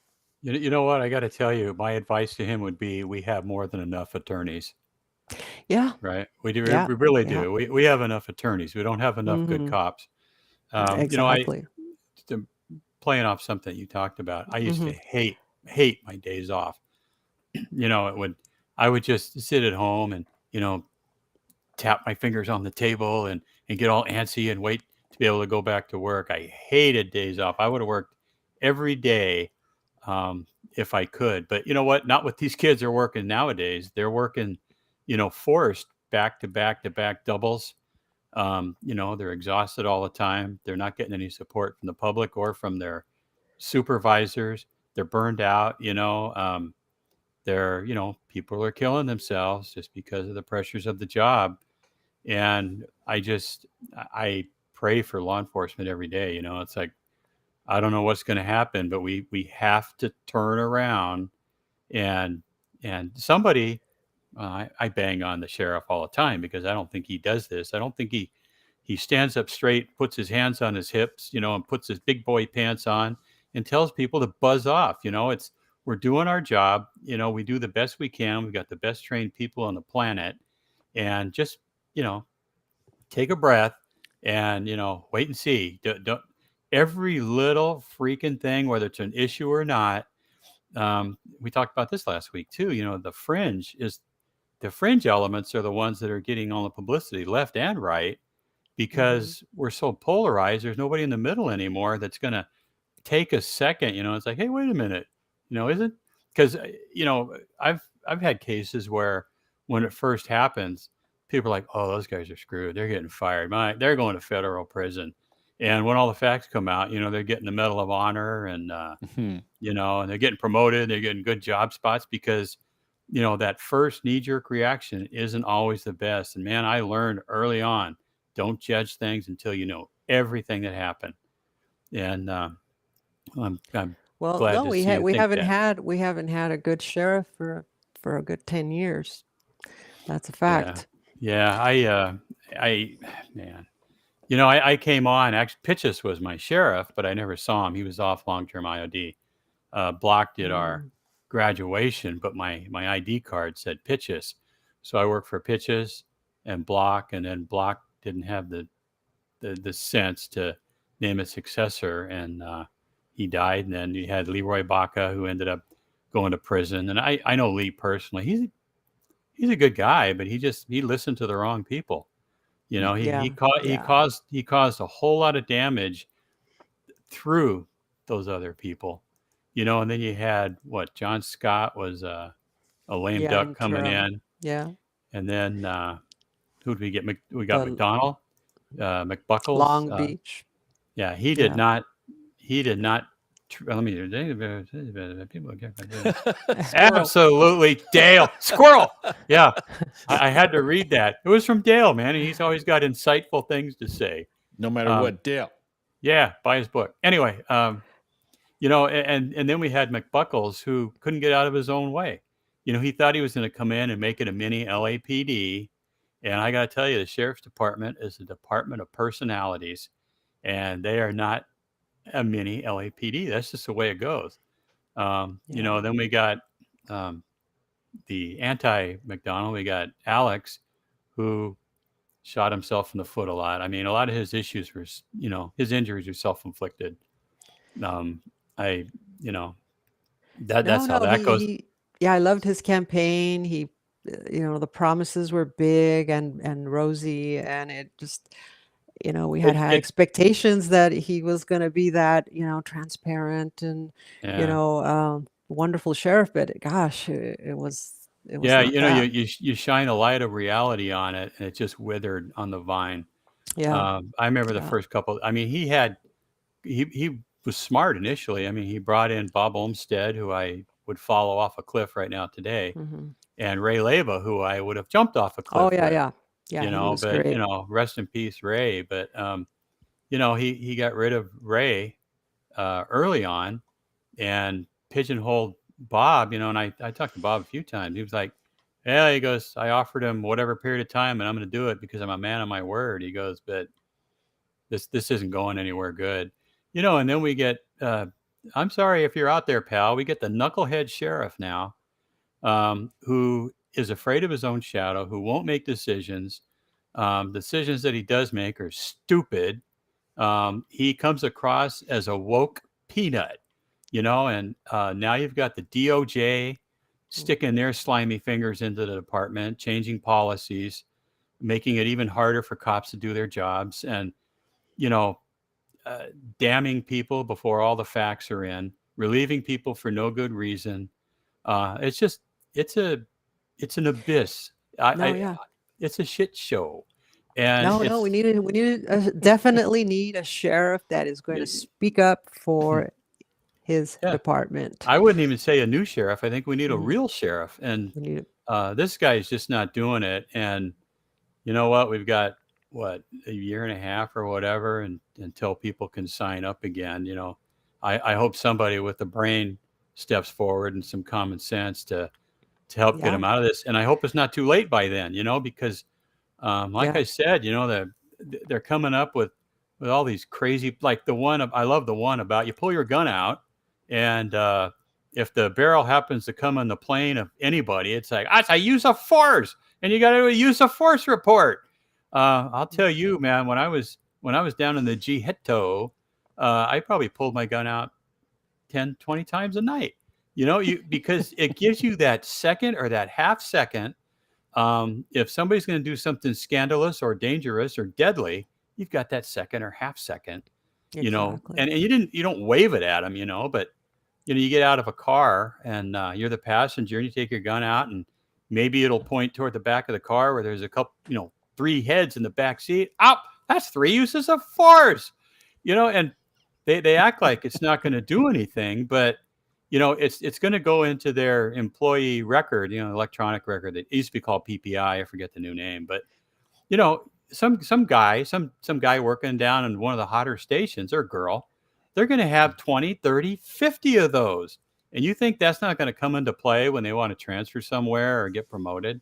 You know what? I got to tell you, my advice to him would be, we have more than enough attorneys, Yeah, right? yeah, We really yeah. do. We have enough attorneys. We don't have enough good Hmm. cops. I Exactly. to, playing off something you talked about. I used to Hmm. hate my days off. I would just sit at home and tap my fingers on the table and get all antsy and wait to be able to go back to work. I hated days off. I would have worked every day if I could. But you know what? Not what these kids are working nowadays. They're working, forced back to back to back doubles. They're exhausted all the time. They're not getting any support from the public or from their supervisors. They're burned out. People are killing themselves just because of the pressures of the job. And I pray for law enforcement every day. It's like, I don't know what's going to happen, but we have to turn around and somebody. I bang on the sheriff all the time because I don't think he does this. I don't think he stands up straight, puts his hands on his hips, and puts his big boy pants on and tells people to buzz off. We're doing our job. We do the best we can. We've got the best trained people on the planet, and just you know take a breath and wait and see. Don't every little freaking thing, whether it's an issue or not. We talked about this last week too. The fringe elements are the ones that are getting all the publicity, left and right, Hmm. because we're so polarized. There's nobody in the middle anymore that's going to take a second. It's like, hey, wait a minute. Isn't because I've had cases where when it first happens, people are like, oh, those guys are screwed. They're getting fired. They're going to federal prison. And when all the facts come out, they're getting the Medal of Honor and Hmm. and they're getting promoted. They're getting good job spots because that first knee-jerk reaction isn't always the best. And man, I learned early on, don't judge things until you know everything that happened. And I'm Well, glad no, to see you think that. we haven't had a good sheriff for a good 10 years. That's a Yeah, fact. yeah. I man, I came on. Actually, Pitchess was my sheriff, but I never saw him. He was off long-term IOD. Block did our Mm, graduation, but my ID card said Pitchess, so I worked for Pitchess and Block, and then Block didn't have the sense to name a successor, and he died. And then you had Leroy Baca, who ended up going to prison. And I know Lee personally. He's a good guy, but he listened to the wrong people. He yeah, caused he yeah. caused he caused a whole lot of damage through those other people. And then you had what John Scott was a lame Yeah, duck coming interim. in, Yeah. and then who did we get? We got The McDonald, McBuckles. Long Beach. Yeah, he did Yeah. not. He did not. Let me. People Squirrel. absolutely Dale Squirrel. Yeah, I had to read that. It was from Dale, man, and he's always got insightful things to say. No matter Um, what, Dale. Yeah, buy his book. Anyway, and then we had McBuckles, who couldn't get out of his own way. He thought he was going to come in and make it a mini LAPD. And I got to tell you, the sheriff's department is a department of personalities, and they are not a mini LAPD. That's just the way it goes. Yeah. Then we got the anti-McDonald. We got Alex, who shot himself in the foot a lot. I mean, a lot of his issues were, his injuries were self-inflicted. I, you know, that's how No, that goes. yeah, I loved his campaign. The promises were big and rosy, and it just, we had It, high it, expectations that he was going to be that, transparent and, yeah, wonderful sheriff. But gosh, it was yeah. not that. You shine a light of reality on it, and it just withered on the vine. Yeah, I remember the yeah. first couple. I mean, he was smart initially. I mean, he brought in Bob Olmsted, who I would follow off a cliff right now today, Hmm. and Ray Leva, who I would have jumped off a Oh cliff yeah, with. yeah, yeah. He was But great. rest in peace, Ray. But he got rid of Ray early on and pigeonholed Bob. And I talked to Bob a few times. He was like, "Yeah," he goes, "I offered him whatever period of time, and I'm going to do it because I'm a man of my word." He goes, "But this isn't going anywhere good." And then we get. I'm sorry if you're out there, pal. We get the knucklehead sheriff now, who is afraid of his own shadow, who won't make decisions. Decisions that he does make are stupid. He comes across as a woke peanut, and now you've got the DOJ sticking their slimy fingers into the department, changing policies, making it even harder for cops to do their jobs, and, you know, damning people before all the facts are in, relieving people for no good reason. It's just, it's a, it's an abyss. No, I yeah. it's a shit show, and No, it's we need definitely need a sheriff that is going to speak up for his yeah. department. I wouldn't even say a new sheriff. I think we need a Mhm. real sheriff, and We need this guy's just not doing it. And you know what? We've got a year and a half or whatever, and until people can sign up again. I hope somebody with the brain steps forward and some common sense to help get yeah, him out of this. And I hope it's not too late by then. Because like yeah. I said, they're coming up with all these crazy, like I love the one about you pull your gun out, and if the barrel happens to come on the plane of anybody, it's like, that's a use of force, and you got to do a use of force report. I'll tell you, man, when I was down in the Ghetto, I probably pulled my gun out 10, 20 times a night. Because it gives you that second or that half second. If somebody's going to do something scandalous or dangerous or deadly, you've got that second or half second, Exactly. and you don't wave it at them, but you get out of a car and you're the passenger and you take your gun out, and maybe it'll point toward the back of the car where there's a couple, 3 heads in the back seat. Oh, that's 3 uses of force, and they act like it's not going to do anything, but it's going to go into their employee record, electronic record that used to be called PPI. I forget the new name, but some guy working down in one of the hotter stations, or girl, they're going to have 20, 30, 50 of those. And you think that's not going to come into play when they want to transfer somewhere or get promoted?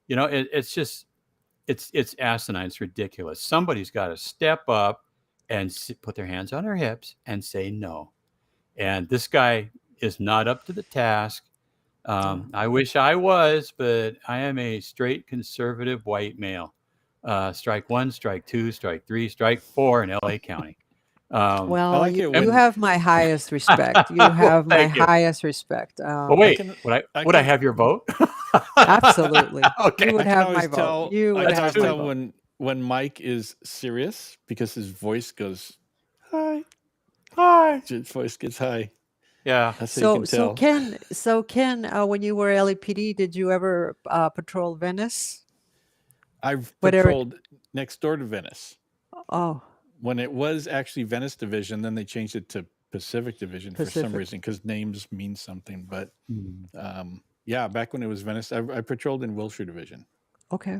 It's just, it's asinine. It's ridiculous. Somebody's got to step up and put their hands on their hips and say no. And this guy is not up to the task. I wish I was, but I am a straight conservative white male. Strike one, strike two, strike three, strike four in LA County. Well, like it you when- have my highest respect. You have my Thank you. highest respect. Well, wait, would I have your vote? Absolutely. Okay. You would I can have always my vote. tell. You I would can have always my tell vote. when Mike is serious because his voice goes high. Hi. His voice gets high. Yeah. That's how you So can tell. Ken, when you were LAPD, did you ever patrol Venice? I've Whatever. patrolled next door to Venice. Oh, When it was actually Venice Division, then they changed it to Pacific Division for some Pacific. reason because names mean something. But Hmm. yeah, back when it was Venice, I patrolled in Wilshire Division. okay.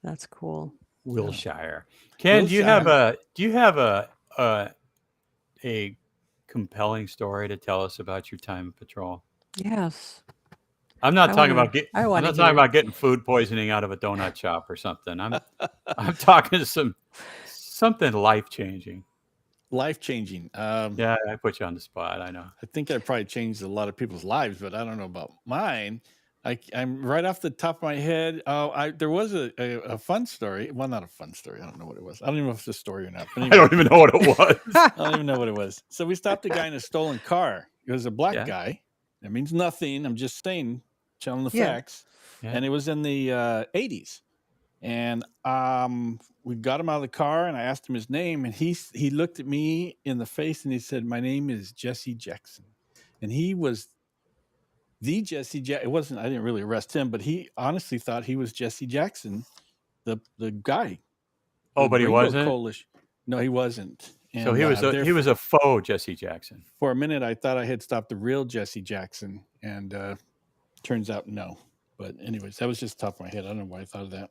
That's cool. Wilshire. Ken, do you have a compelling story to tell us about your time of patrol? Yes. I'm not I talking wanna- about I I'm wanna not talking hear. about getting food poisoning out of a donut shop or something. I'm talking something life changing. Life changing. Yeah, I put you on the spot. I know. I think I probably changed a lot of people's lives, but I don't know about mine. I'm right off the top of my head. There was a fun story. Well, not a fun story. I don't know what it was. I don't even know if it's a story or not. But I anyway, don't even know what it was. I don't even know what it was. So we stopped a guy in a stolen car. It was a black Yeah. guy. That means nothing. I'm just saying, telling the Yeah. facts. Yeah. And it was in the 80s. And we got him out of the car, and I asked him his name, and he looked at me in the face, and he said, "My name is Jesse Jackson," and he was the Jesse Jackson. It wasn't. I didn't really arrest him, but he honestly thought he was Jesse Jackson, the guy. Oh, the but he Rainbow wasn't? Coalition. No, he wasn't. So And, he was a faux Jesse Jackson. for a minute, I thought I had stopped the real Jesse Jackson, and turns out no. But anyways, that was just top of my head. I don't know why I thought of that.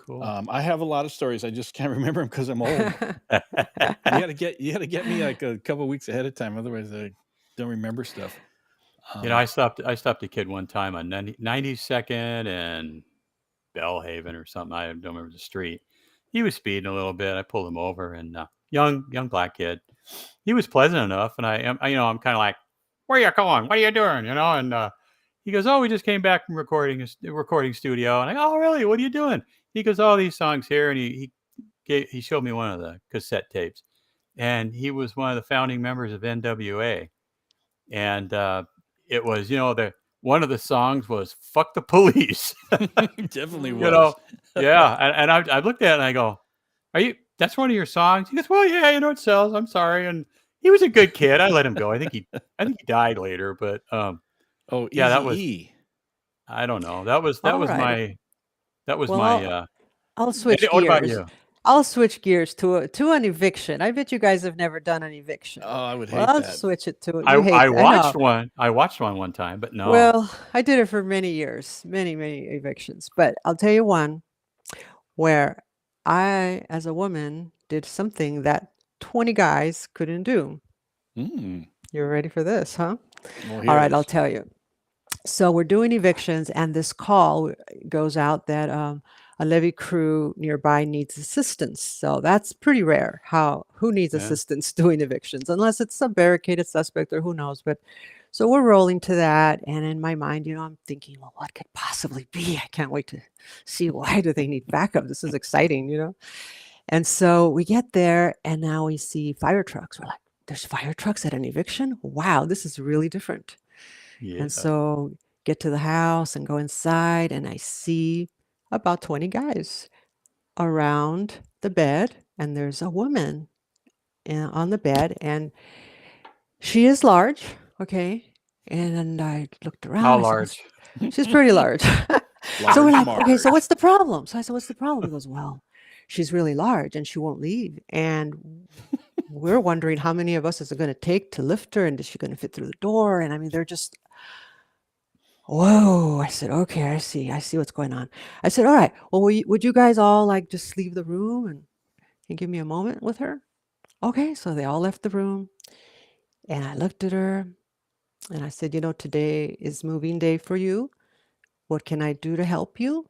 Cool. I have a lot of stories. I just can't remember them because I'm old. You gotta get me like a couple of weeks ahead of time, otherwise I don't remember stuff. I stopped a kid one time on 92nd and Bellhaven or something. I don't remember the street. He was speeding a little bit. I pulled him over, and young black kid. He was pleasant enough, and I'm kind of like, "Where you going? What are you doing?" And he goes, "Oh, we just came back from recording studio." And I go, "Oh, really? What are you doing?" He goes, "All these songs here," and he showed me one of the cassette tapes, and he was one of the founding members of NWA, and it was one of the songs was "Fuck the Police." Definitely was. Yeah, and I looked at it and I go, that's one of your songs? He goes, "Well, yeah, it sells. I'm sorry." And he was a good kid. I let him go. I think he died later, but yeah, that was. Eazy-E. I don't know. That was All my right. Well, Well, I'll switch what about gears. you? I'll switch gears to an eviction. I bet you guys have never done an eviction. Oh, I would Well, hate I'll that. switch it to I you hate that. watched know. one. I watched one time, but no. Well, I did it for many years, many evictions. But I'll tell you one where I, as a woman, did something that 20 guys couldn't do. Mm. You're ready for this, huh? Well, All right, I'll tell you. So we're doing evictions, and this call goes out that a levee crew nearby needs assistance. So that's pretty rare. Who needs Yeah. assistance doing evictions, unless it's a barricaded suspect or who knows. But so we're rolling to that, and in my mind, I'm thinking, well, what could possibly be? I can't wait to see why do they need backup. This is exciting. And so we get there, and now we see fire trucks. We're like, there's fire trucks at an eviction? Wow, this is really different. Yeah. And so get to the house and go inside, and I see about 20 guys around the bed, and there's a woman on the bed, and she is large, okay? And I looked around. How I said, large? She's pretty large. So we're Large like, okay, so Marge. what's the problem? So I said, what's the problem? He goes, well, she's really large and she won't leave. And we're wondering how many of us is it going to take to lift her, and is she going to fit through the door? And I mean, they're just, whoa. I said, okay, I see what's going on. I said, all right, well, would you guys all like just leave the room and give me a moment with her? Okay, so they all left the room, and I looked at her, and I said, today is moving day for you. What can I do to help you?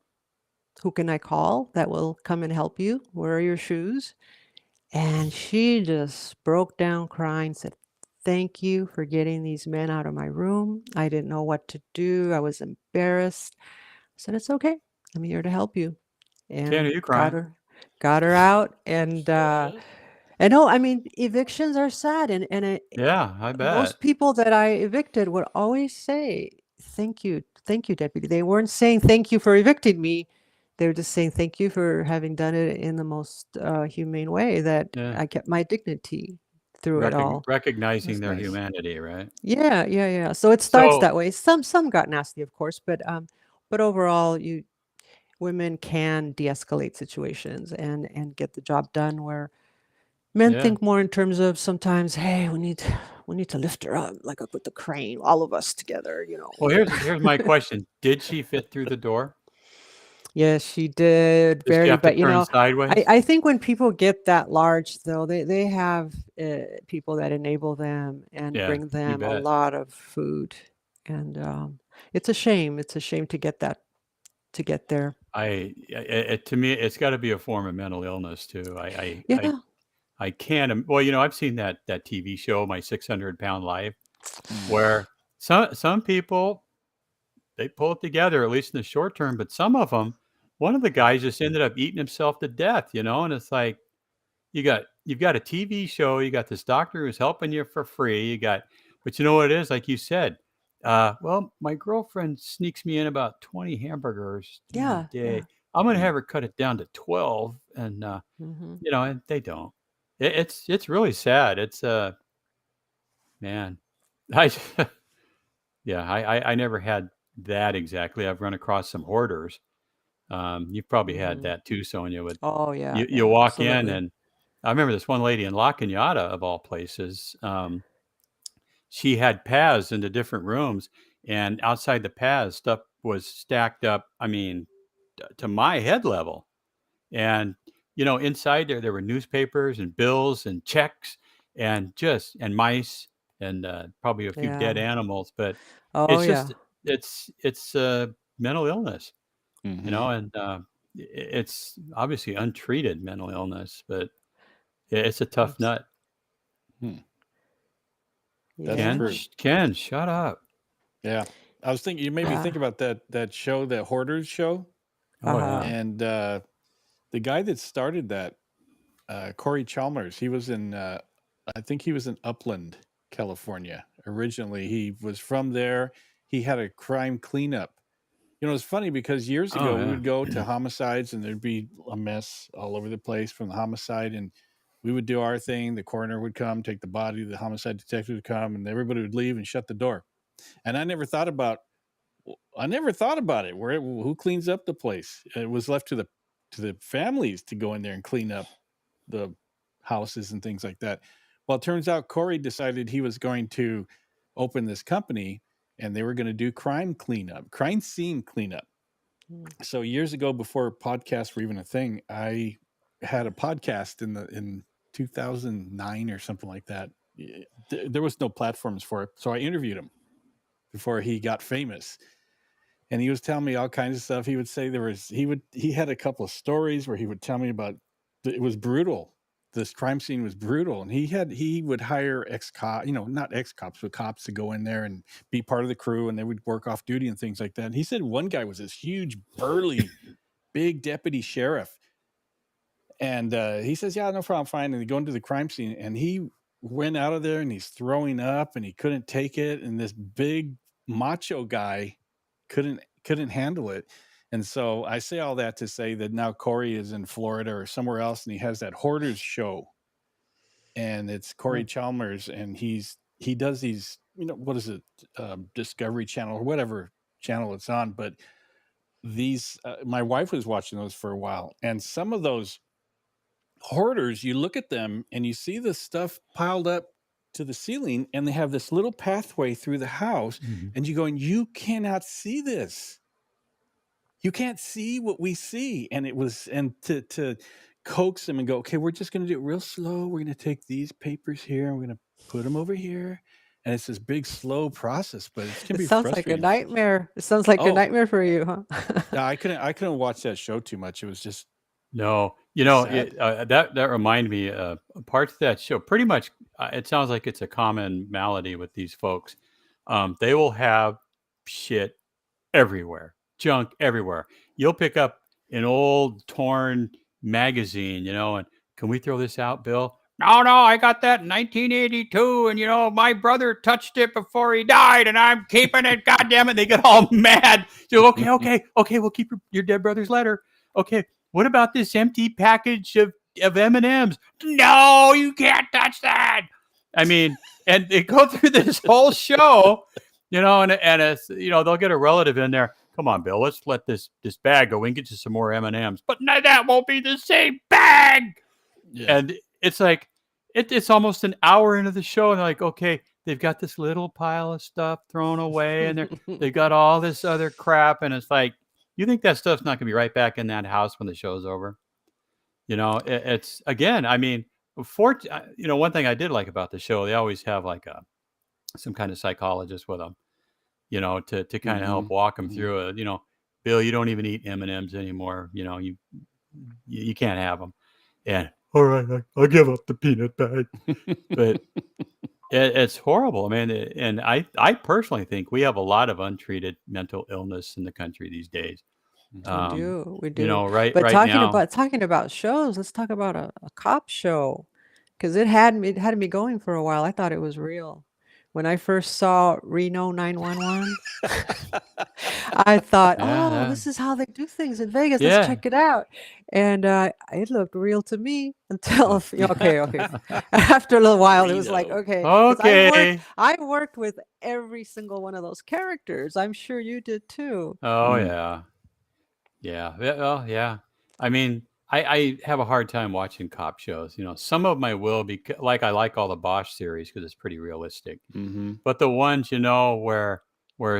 Who can I call that will come and help you? Where are your shoes? And she just broke down crying, said, thank you for getting these men out of my room. I didn't know what to do. I was embarrassed. I said, it's okay. I'm here to help you. Ken, are And you crying? got her out. And no, I mean, evictions are sad. Yeah, I bet. Most people that I evicted would always say, thank you, deputy. They weren't saying thank you for evicting me. They were just saying thank you for having done it in the most humane way, that Yeah. I kept my dignity through it all. Recognizing That's their nice. humanity, right? Yeah. So it starts So, that way. Some got nasty, of course, but overall, women can de-escalate situations and get the job done, where men yeah. think more in terms of sometimes, hey, we need to lift her up, like up with the crane, all of us together. Well, here's my question. Did she fit through the door? Yes, she did, Does she barely, have to but turn sideways? I think when people get that large, though, they have people that enable them and Yeah, bring you them a bet. lot of food, and it's a shame. It's a shame to get there. To me, it's got to be a form of mental illness too. Yeah, I can't. Well, I've seen that TV show, My 600-Pound Life, Mm. where some people they pull it together at least in the short term, but some of them, one of the guys just ended up eating himself to death, and it's like you've got a TV show, you got this doctor who's helping you for free, but you know what it is, like you said. Well, my girlfriend sneaks me in about 20 hamburgers during the day. yeah. I'm gonna Mm. have her cut it down to 12, and Hmm. and they don't. It's really sad. It's man, I yeah, I never had that exactly. I've run across some hoarders. You've probably had Hmm. that too, Sonia. With Oh, you yeah, walk in, absolutely. and I remember this one lady in La Cañada of all places. She had paths into different rooms, and outside the paths, stuff was stacked up. I mean, to my head level. And inside there were newspapers and bills and checks and mice and probably a few dead Yeah. animals. But Oh, it's yeah. just it's mental illness, Mm-hmm. and it's obviously untreated mental illness, but it's a tough Abs- nut. Hmm. That's Yeah. true. Ken, shut up. Yeah. I was thinking, you made me Yeah. think about that show, that Hoarders show. Oh yeah. Uh-huh. And the guy that started that, Corey Chalmers, he was I think he was in Upland, California. Originally, he was from there. He had a crime cleanup. It's funny because years Oh ago we yeah. would go to homicides and there'd be a mess all over the place from the homicide, and we would do our thing. The coroner would come, take the body, the homicide detective would come, and everybody would leave and shut the door. And I never thought about it. Who cleans up the place? It was left to the families to go in there and clean up the houses and things like that. Well, it turns out Corey decided he was going to open this company, and they were going to do crime scene cleanup. Mm. So years ago, before podcasts were even a thing, I had a podcast in 2009 or something like that. There was no platforms for it, so I interviewed him before he got famous, and he was telling me all kinds of stuff. He would say he had a couple of stories where he would tell me about it was brutal. This crime scene was brutal, and he would hire ex cop, not ex cops, but cops to go in there and be part of the crew, and they would work off duty and things like that. And he said one guy was this huge, burly, big deputy sheriff, and he says, "Yeah, no problem, fine." And they go into the crime scene, and he went out of there, and he's throwing up, and he couldn't take it, and this big macho guy couldn't handle it. And so I say all that to say that now Corey is in Florida or somewhere else, and he has that Hoarders show, and it's Corey Chalmers, and he does these, what is it, Discovery Channel or whatever channel it's on, but these my wife was watching those for a while, and some of those hoarders, you look at them and you see the stuff piled up to the ceiling, and they have this little pathway through the house, and you going, you cannot see this. You can't see what we see. And it was, and to coax them and go, okay, we're just going to do it real slow. We're going to take these papers here and we're going to put them over here. And it's this big, slow process, but it can It be sounds like a frustrating. nightmare. It sounds like a Oh, nightmare for you, huh? yeah, I couldn't watch that show too much. It was just No, sad. that reminded me. Parts of that show, pretty much, it sounds like it's a common malady with these folks. They will have shit everywhere, junk everywhere. You'll pick up an old torn magazine, and can we throw this out, Bill? No, I got that in 1982, and my brother touched it before he died, and I'm keeping it. God damn it! They get all mad. So okay, we'll keep your dead brother's letter. Okay, what about this empty package of M&Ms? No, you can't touch that. I mean, and they go through this whole show. And it's, they'll get a relative in there. Come on, Bill, let's let this bag go. We can get you some more M&Ms. But no, that won't be the same bag. Yeah. And it's like, it's almost an hour into the show, and they're like, okay, they've got this little pile of stuff thrown away, and they've got all this other crap, and it's like, you think that stuff's not going to be right back in that house when the show's over? It's, again, I mean, one thing I did like about the show, they always have like some kind of psychologist with them, to kind of help walk them through it. Bill, you don't even eat M&Ms anymore. You can't have them. And all right, I'll give up the peanut bag. But it's horrible. I mean, and I personally think we have a lot of untreated mental illness in the country these days. We do. Right But now. talking about shows, let's talk about a cop show, because it had me going for a while. I thought it was real. When I first saw Reno 911, I thought, oh, this is how they do things in Vegas. Let's check it out. And it looked real to me until, okay. After a little while, it was like, okay. 'Cause I worked with every single one of those characters. I'm sure you did too. Oh, yeah. Yeah. Well, yeah. I mean, I have a hard time watching cop shows. Some of them I will, because I like all the Bosch series because it's pretty realistic. But the ones, where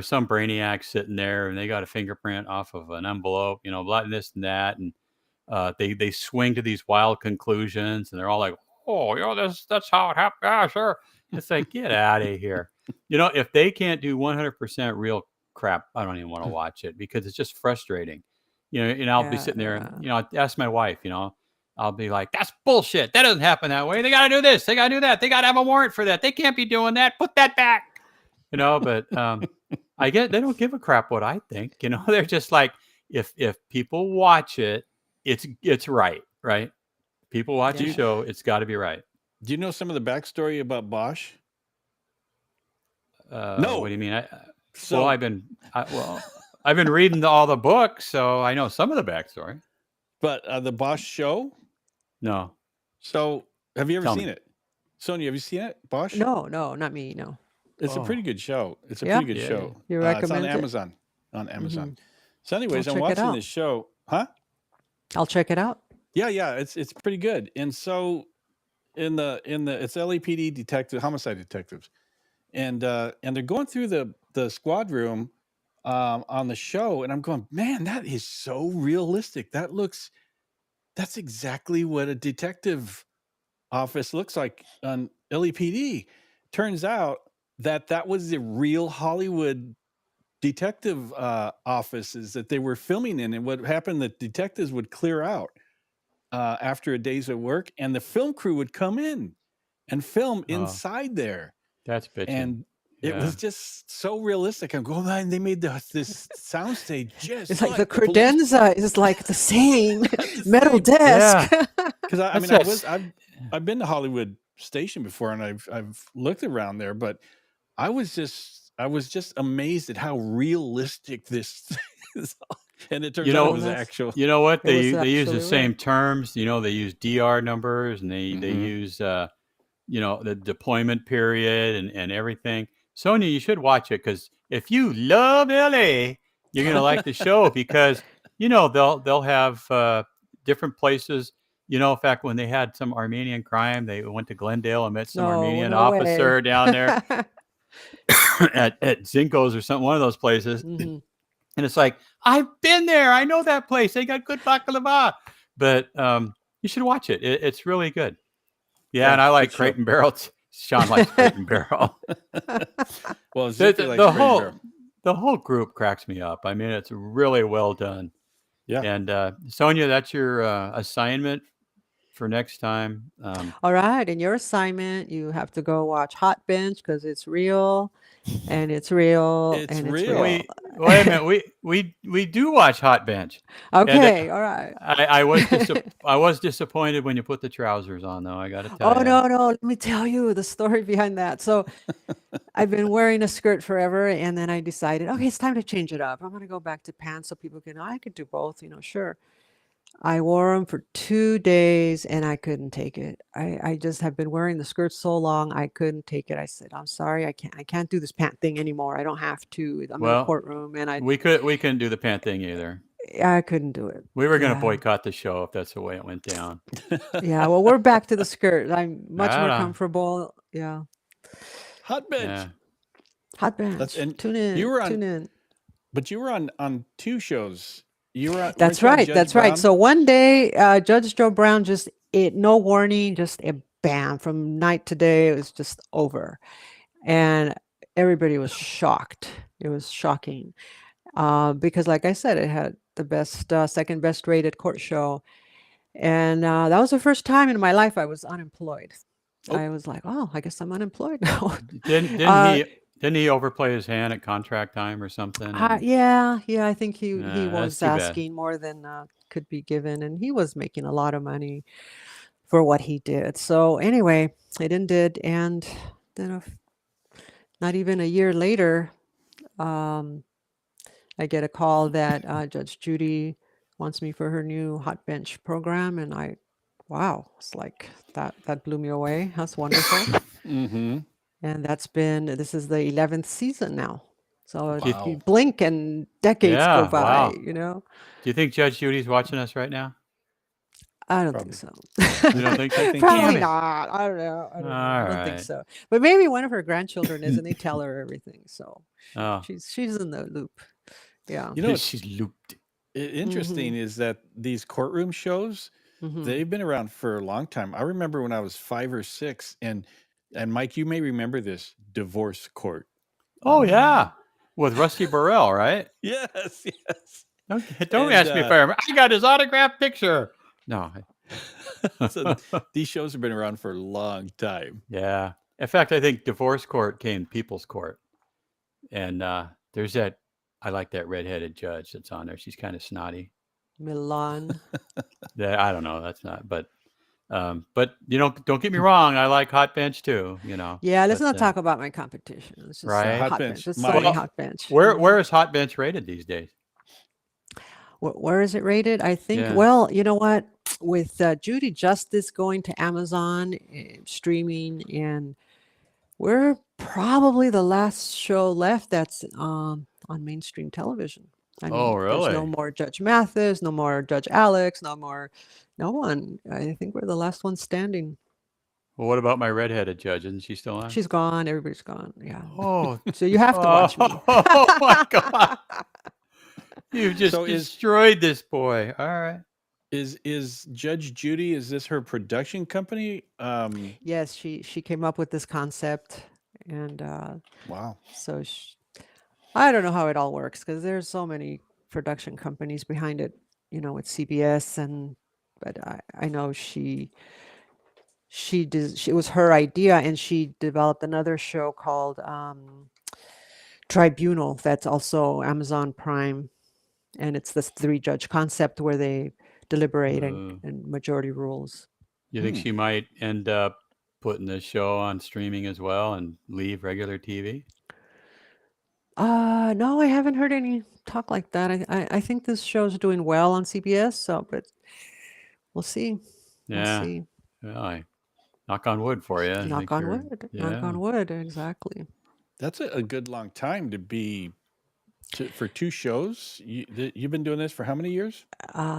some brainiac's sitting there and they got a fingerprint off of an envelope, blah, this and that, and they swing to these wild conclusions, and they're all like, oh, that's how it happened. Ah, sure. It's like, get out of here. If they can't do 100% real crap, I don't even want to watch it, because it's just frustrating. And I'll be sitting there, and I ask my wife, I'll be like, that's bullshit. That doesn't happen that way. They got to do this. They got to do that. They got to have a warrant for that. They can't be doing that. Put that back. But I get, they don't give a crap what I think. They're just like, if people watch it, it's right. People watch a show, it's got to be right. Do you know some of the backstory about Bosch? No. What do you mean? I've been reading all the books, so I know some of the backstory. But the Bosch show? No. So have you ever seen it? Sonia, have you seen it? Bosch? No, not me. No. It's a pretty good show. It's a pretty good show. You recommend it's on Amazon. So anyways, I'm watching this show. Huh? I'll check it out. Yeah. It's pretty good. And so it's LAPD detective, homicide detectives. And they're going through the squad room on the show, and I'm going, man, that is so realistic. That's exactly what a detective office looks like on LAPD. Turns out that was the real Hollywood detective offices that they were filming in. And what happened, the detectives would clear out after a day's of work, and the film crew would come in and film inside there. That's bitching. And it was just so realistic. I'm going, man, they made this soundstage just it's like the credenza is like the same metal desk. Because I've been to Hollywood Station before, and I've looked around there, but I was just amazed at how realistic this is. And it turns out it was actual. You know what? They use the same terms. They use DR numbers, and they use the deployment period and everything. Sonia, you should watch it, because if you love LA, you're gonna like the show, because they'll have different places. in fact, when they had some Armenian crime, they went to Glendale and met some No, Armenian no way. officer down there at Zinko's or something, one of those places. Hmm. And it's like, I've been there. I know that place. They got good baklava. But you should watch it. It's really good. Yeah, and I like good show. Crate and Barrel. Sean likes Crate and Barrel. Well, Zippy likes the Crate and Barrel. whole group cracks me up. I mean, it's really well done. Yeah. And Sonia, that's your assignment for next time. All right, in your assignment, you have to go watch Hot Bench because it's real, and it's real, It's and it's real. real. Wait a minute. We do watch Hot Bench. Okay, all right. I was disappointed when you put the trousers on, though. I got to tell Oh you. no, let me tell you the story behind that. So I've been wearing a skirt forever, and then I decided, okay, it's time to change it up. I'm gonna go back to pants so people can, I could do both, sure. I wore them for 2 days and I couldn't take it. I just have been wearing the skirt so long, I couldn't take it. I said, I'm sorry, I can't do this pant thing anymore. I don't have to. I'm in a Well, courtroom and we couldn't do the pant thing either. I couldn't do it. We were going to Yeah. boycott the show if that's the way it went down. Yeah, well, we're back to the skirt. I'm much I more know. comfortable. Yeah. Hot Bench. Yeah. Hot Bench. and Tune in. you were on- Tune in. But you were on 2 shows. You were on, That's weren't you on right. Judge That's Brown? right. So one day, Judge Joe Brown no warning, just a bam from night to day. It was just over. And everybody was shocked. It was shocking. Because like I said, it had the best, second best rated court show. And that was the first time in my life I was unemployed. Oh. I was like, oh, I guess I'm unemployed now. Didn't he overplay his hand at contract time or something? Yeah, I think he that's was too bad. asking more than could be given, and he was making a lot of money for what he did. So anyway, it ended, and then not even a year later, I get a call that Judge Judy wants me for her new Hot Bench program, and wow, it's like that blew me away. That's wonderful. Mm-hmm. And this is the 11th season now. So if you Wow. blink and decades Yeah, go by, wow. Do you think Judge Judy's watching us right now? I don't think so. You don't think so? I think Probably so. not. I don't know. I don't think right. so. But maybe one of her grandchildren is, and they tell her everything. So Oh, she's in the loop. Yeah. You know what's she's looped. interesting is that these courtroom shows, Mhm. they've been around for a long time. I remember when I was 5 or 6, and Mike, you may remember this, Divorce Court. Oh yeah, with Rusty Burrell, right? Yes. Don't ask me if I remember. I got his autographed picture. No. So these shows have been around for a long time. Yeah. In fact, I think Divorce Court came People's Court. And there's I like that redheaded judge that's on there. She's kind of snotty. Milan. I don't know. That's not, but don't get me wrong. I like Hot Bench too, Yeah, let's but, not talk about my competition. Let's just right. Hot Hot Bench. Bench. Let's My- say Well, Hot Bench. Where is Hot Bench rated these days? Where is it rated? I think, Yeah. well, you know what? With Judy Justice going to Amazon streaming, and we're probably the last show left that's on mainstream television. I Oh, mean, there's no really? more Judge Mathis, no more Judge Alex, no one. I think we're the last one standing. Well, what about my redheaded judge? Isn't she still on? She's gone. Everybody's gone. Yeah. Oh, So you have to watch me. Oh my God! You've just So is- destroyed this boy. All right. Is Judge Judy, is this her production company? Yes, she came up with this concept, and Wow. so I don't know how it all works because there's so many production companies behind it, with CBS, but I know it was her idea, and she developed another show called Tribunal that's also Amazon Prime, and it's this 3-judge concept where they deliberate and majority rules. You think she might end up putting this show on streaming as well and leave regular TV? No, I haven't heard any talk like that. I think this show's doing well on CBS, but we'll see. Yeah. We'll see. Well, I knock on wood for you. Knock on wood. Knock on wood. Exactly. That's a good long time to be for 2 shows. You've been doing this for how many years?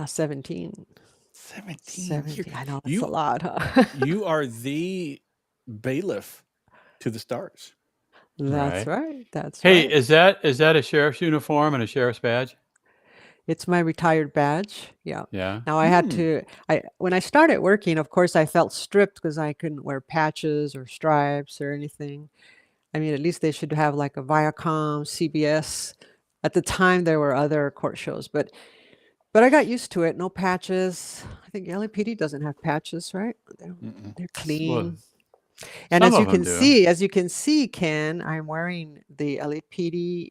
17. 17. 17. I know it's a You lot, huh? you are the bailiff to the stars. That's Right. right. That's Hey, right. is that a sheriff's uniform and a sheriff's badge? It's my retired badge. Yeah. Yeah. Now I had Hmm. to I when I started working, of course I felt stripped because I couldn't wear patches or stripes or anything. I mean, at least they should have like a Viacom, CBS. At the time there were other court shows, but I got used to it. No patches. I think LAPD doesn't have patches, right? Mm-mm. They're Well, clean. And some of them do. as you can see, Ken, I'm wearing the LAPD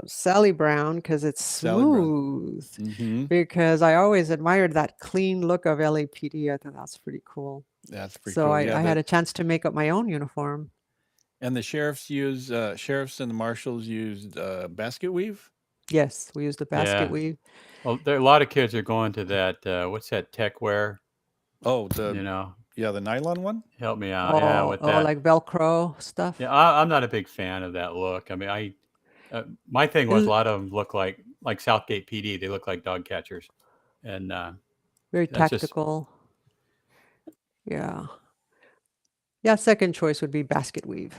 Sally Brown because it's Sally Brown. smooth. Mm-hmm. Because I always admired that clean look of LAPD. I thought that's pretty cool. That's pretty So cool. Yeah, I had a chance to make up my own uniform. and the sheriffs and the marshals used basket weave. Yes, we used the basket Yeah. weave. Well, there a lot of kids are going to that. What's that tech wear? Oh, You know, the nylon one. help me out. Yeah, with Oh, that. like Velcro stuff. Yeah, I'm not a big fan of that look. I mean, my thing was a L- lot of them look like Southgate PD. They look like dog catchers, and Very that's just tactical. Yeah. Yeah, second choice would be basket weave.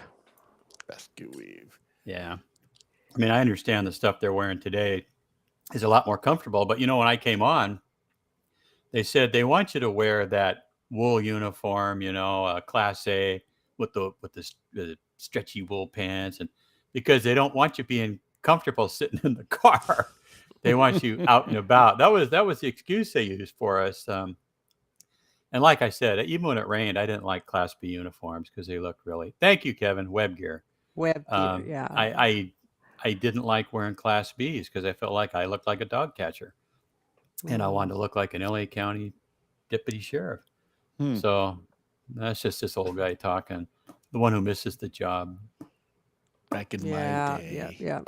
Basket weave. yeah. I mean, I understand the stuff they're wearing today is a lot more comfortable, but when I came on, they said they want you to wear that wool uniform, Class A with the stretchy wool pants, and because they don't want you being comfortable sitting in the car, they want you out and about. That was the excuse they used for us. And like I said, even when it rained, I didn't like Class B uniforms because they look really. Thank you, Kevin. Web gear. Web gear, Um, yeah. I, I I didn't like wearing Class Bs because I felt like I looked like a dog catcher, and I Mm. wanted to look like an LA County deputy sheriff. Hmm. So that's just this old guy talking, the one who misses the job. Back in my Yeah, yeah, day. yeah.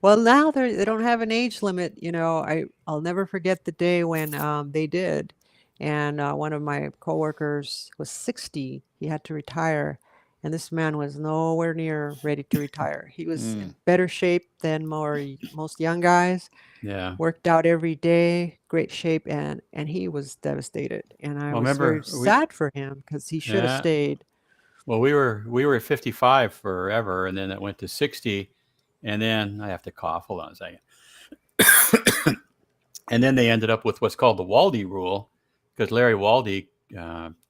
Well, now they don't have an age limit. I'll never forget the day when they did, and one of my coworkers was 60. He had to retire, and this man was nowhere near ready to retire. He was Hmm. in better shape than most young guys. Yeah. Worked out every day, great shape, and he was devastated. And I Well, was very remember we? sad for him because he should have Yeah. stayed. Well, we were at 55 forever, and then it went to 60, and then I have to cough. Hold on a second. And then they ended up with what's called the Waldy rule, because Larry Waldy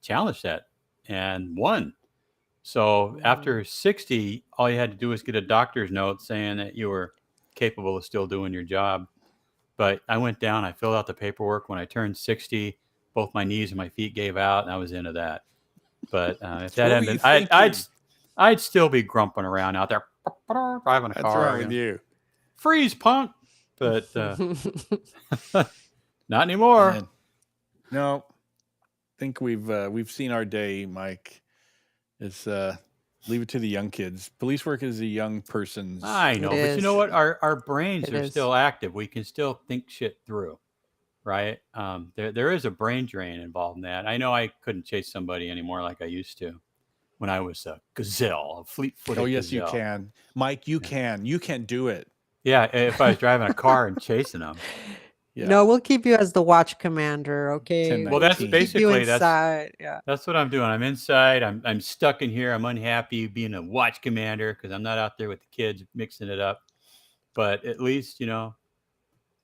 challenged that and won. So Mm. after 60, all you had to do was get a doctor's note saying that you were capable of still doing your job. But I went down, I filled out the paperwork. When I turned 60, both my knees and my feet gave out, and I was into that. But if that What were hadn't you been, I'd thinking? I'd still be grumping around out there, driving a What's wrong car. with you? Freeze, punk! But not anymore. And no, think we've seen our day, Mike. It's leave it to the young kids. Police work is a young person's. I It know, but you know is. what? Our brains It are is. still active. We can still think shit through, right? There is a brain drain involved in that. I know I couldn't chase somebody anymore like I used to when I was a gazelle, a Oh fleet-footed yes, you gazelle. can, Mike. You Yeah, can. You can do it. yeah. If I was driving a car and chasing them, Yeah. No, we'll keep you as the watch commander, Ten okay? well, We'll that's nineteen. keep you basically that's inside. Yeah. That's what I'm doing. I'm inside. I'm stuck in here. I'm unhappy being a watch commander because I'm not out there with the kids mixing it up. But at least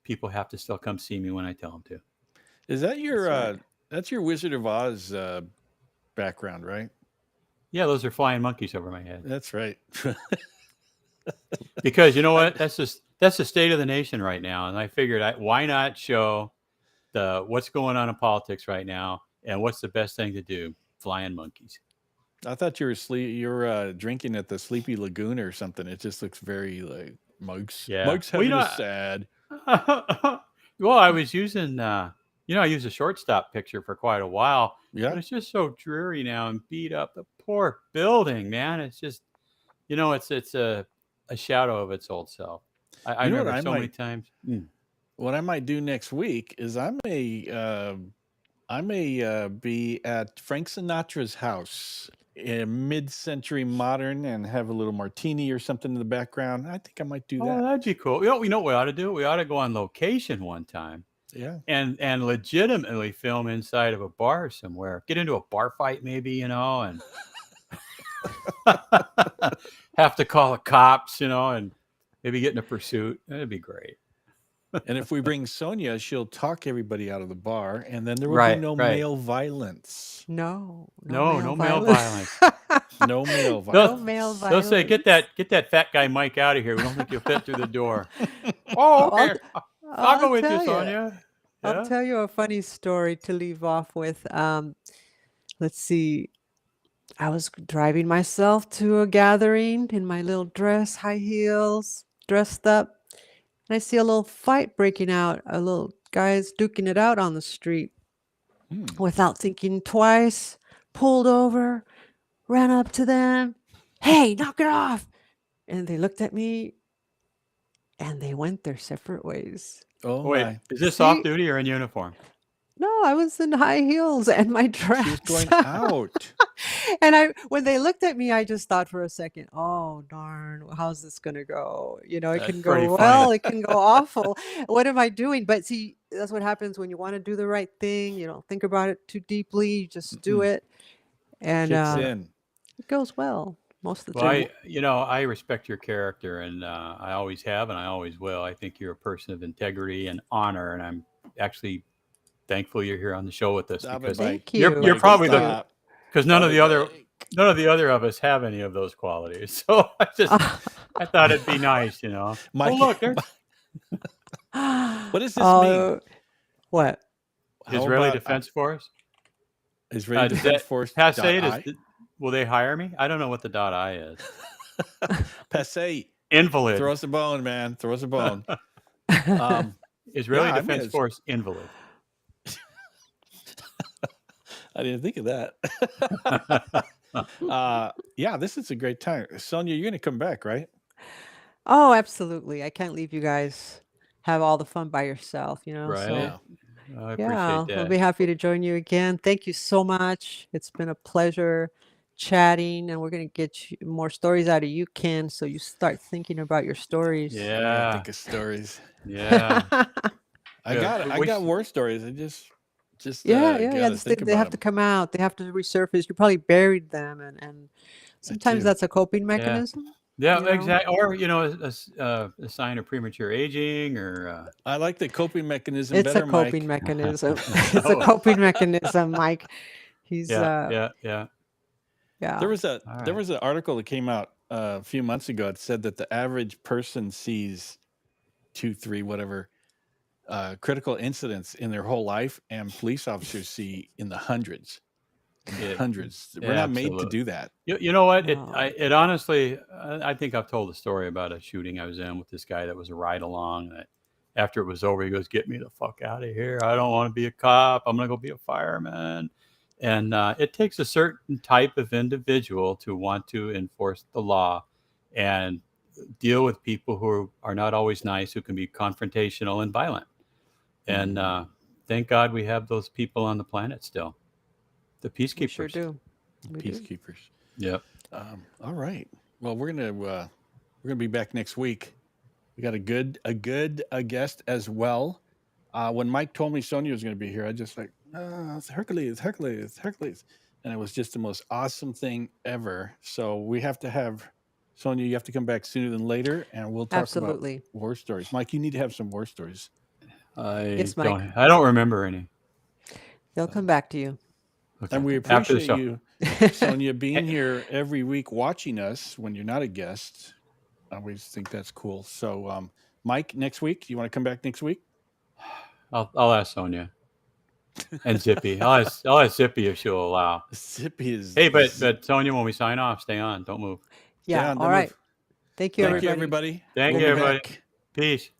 people have to still come see me when I tell them to. Is that That's right. that's your Wizard of Oz background, right? Yeah, those are flying monkeys over my head. That's right. Because you know I, what? That's the state of the nation right now, and I figured why not show the what's going on in politics right now and what's the best thing to do? Flying monkeys. I thought you were drinking at the Sleepy Lagoon or something. It just looks very like Mike's Yeah. Mike's Well, having a sad. well, I was using, I used a shortstop picture for quite a while, Yeah. but it's just so dreary now and beat up. The poor building, man. It's just, it's a shadow of its old self. I You know what remember I so many might times. what I might do next week is I may be at Frank Sinatra's house in mid-century modern and have a little martini or something in the background. I think I might do Oh, that. that'd be cool. You know what we ought to do? We ought to go on location one time Yeah. and legitimately film inside of a bar somewhere. Get into a bar fight, maybe, and have to call the cops, and maybe get in a pursuit. That'd be great. And if we bring Sonia, she'll talk everybody out of the bar, and then there will be Right, no right. male violence. No No male male violence. violence. No male They'll, No male they'll say, violence. get that fat guy Mike out of here. We don't think you'll fit through the door. Oh, Oh, okay. I'll I'll go with you, tell you. Sonia. I'll Yeah. tell you a funny story to leave off with. Let's see. I was driving myself to a gathering in my little dress, high heels, dressed up, and I see a little fight breaking out. A little guys duking it out on the street. Hmm. Without thinking twice, pulled over, ran up to them. Hey, knock it off! And they looked at me and they went their separate ways. Oh Wait, my! is this off See? duty or in uniform? No, I was in high heels and my dress. She was going out. And when they looked at me, I just thought for a second, oh darn, how's this gonna go? It That's can pretty go funny. well, it can go awful. What am I doing? But see, that's what happens when you want to do the right thing. You don't think about it too deeply, you just do Mm-mm. it. And Kicks in. it goes well most of the Well, time. I respect your character, and I always have, and I always will. I think you're a person of integrity and honor, and I'm actually thankful you're here on the show with us Stop it, because Mike. Thank you. you're Mike, probably stop. because none of Stop the it, other Mike. of us have any of those qualities. So I thought it'd be nice, Oh, Mike, look, there's what does this mean? What? How Israeli about Defense Force. Israeli Does Defense that Force passe? .I? Will they hire me? I don't know what the .I is. Passe. Invalid. Throw us a bone, man. Throw us a bone. Israeli yeah, I mean, Defense it's- Force invalid. I didn't think of that. Yeah, this is a great time. Sonia, you're going to come back, right? Oh, absolutely. I can't leave you guys have all the fun by yourself, Right. So Yeah. I yeah, appreciate I'll that. be happy to join you again. Thank you so much. It's been a pleasure chatting, and we're going to get more stories out of you, Ken, so you start thinking about your stories. I gotta Yeah. think of stories. Yeah. I Yeah, got war stories. I just Yeah, gotta just think they have about to them. come out. They have to resurface. You probably buried them, and sometimes too. that's a coping Yeah. mechanism. Yeah, you know? exactly. Or a sign of premature aging, or I like the coping mechanism It's a better, coping Mike. mechanism. It's a Oh. coping mechanism, Mike. He's yeah. There yeah. was All there right. was an article that came out a few months ago. It said that the average person sees 2, 3, whatever critical incidents in their whole life, and police officers see in the hundreds. Hundreds. We're not made to Absolutely. do that. You know what? No. It honestly, I think I've told a story about a shooting I was in with this guy that was a ride along. That after it was over, he goes, "Get me the fuck out of here! I don't want to be a cop. I'm gonna go be a fireman." And it takes a certain type of individual to want to enforce the law and deal with people who are not always nice, who can be confrontational and violent. And thank God we have those people on the planet still, the peacekeepers. We sure do. We do. Peacekeepers. Yep. All right. Well, we're gonna be back next week. We got a good guest as well. When Mike told me Sonia was going to be here, I just like, it's Hercules, and it was just the most awesome thing ever. So we have to have Sonia. You have to come back sooner than later, and we'll talk Absolutely. about war stories. Mike, you need to have some war stories. Yes, Mike. I don't remember any. They'll come back to you. Okay. And we After the appreciate show. you, Sonia, being here every week watching us when you're not a guest. I always think that's cool. So, Mike, next week, you want to come back next week? I'll ask Sonia and Zippy. I'll ask Zippy if she'll allow. Zippy is. Hey, but Sonia, when we sign off, stay on. Don't move. Yeah. on, All don't right. move. Thank you, Thank you, everybody. everybody. Thank We'll you, be everybody. back. Peace.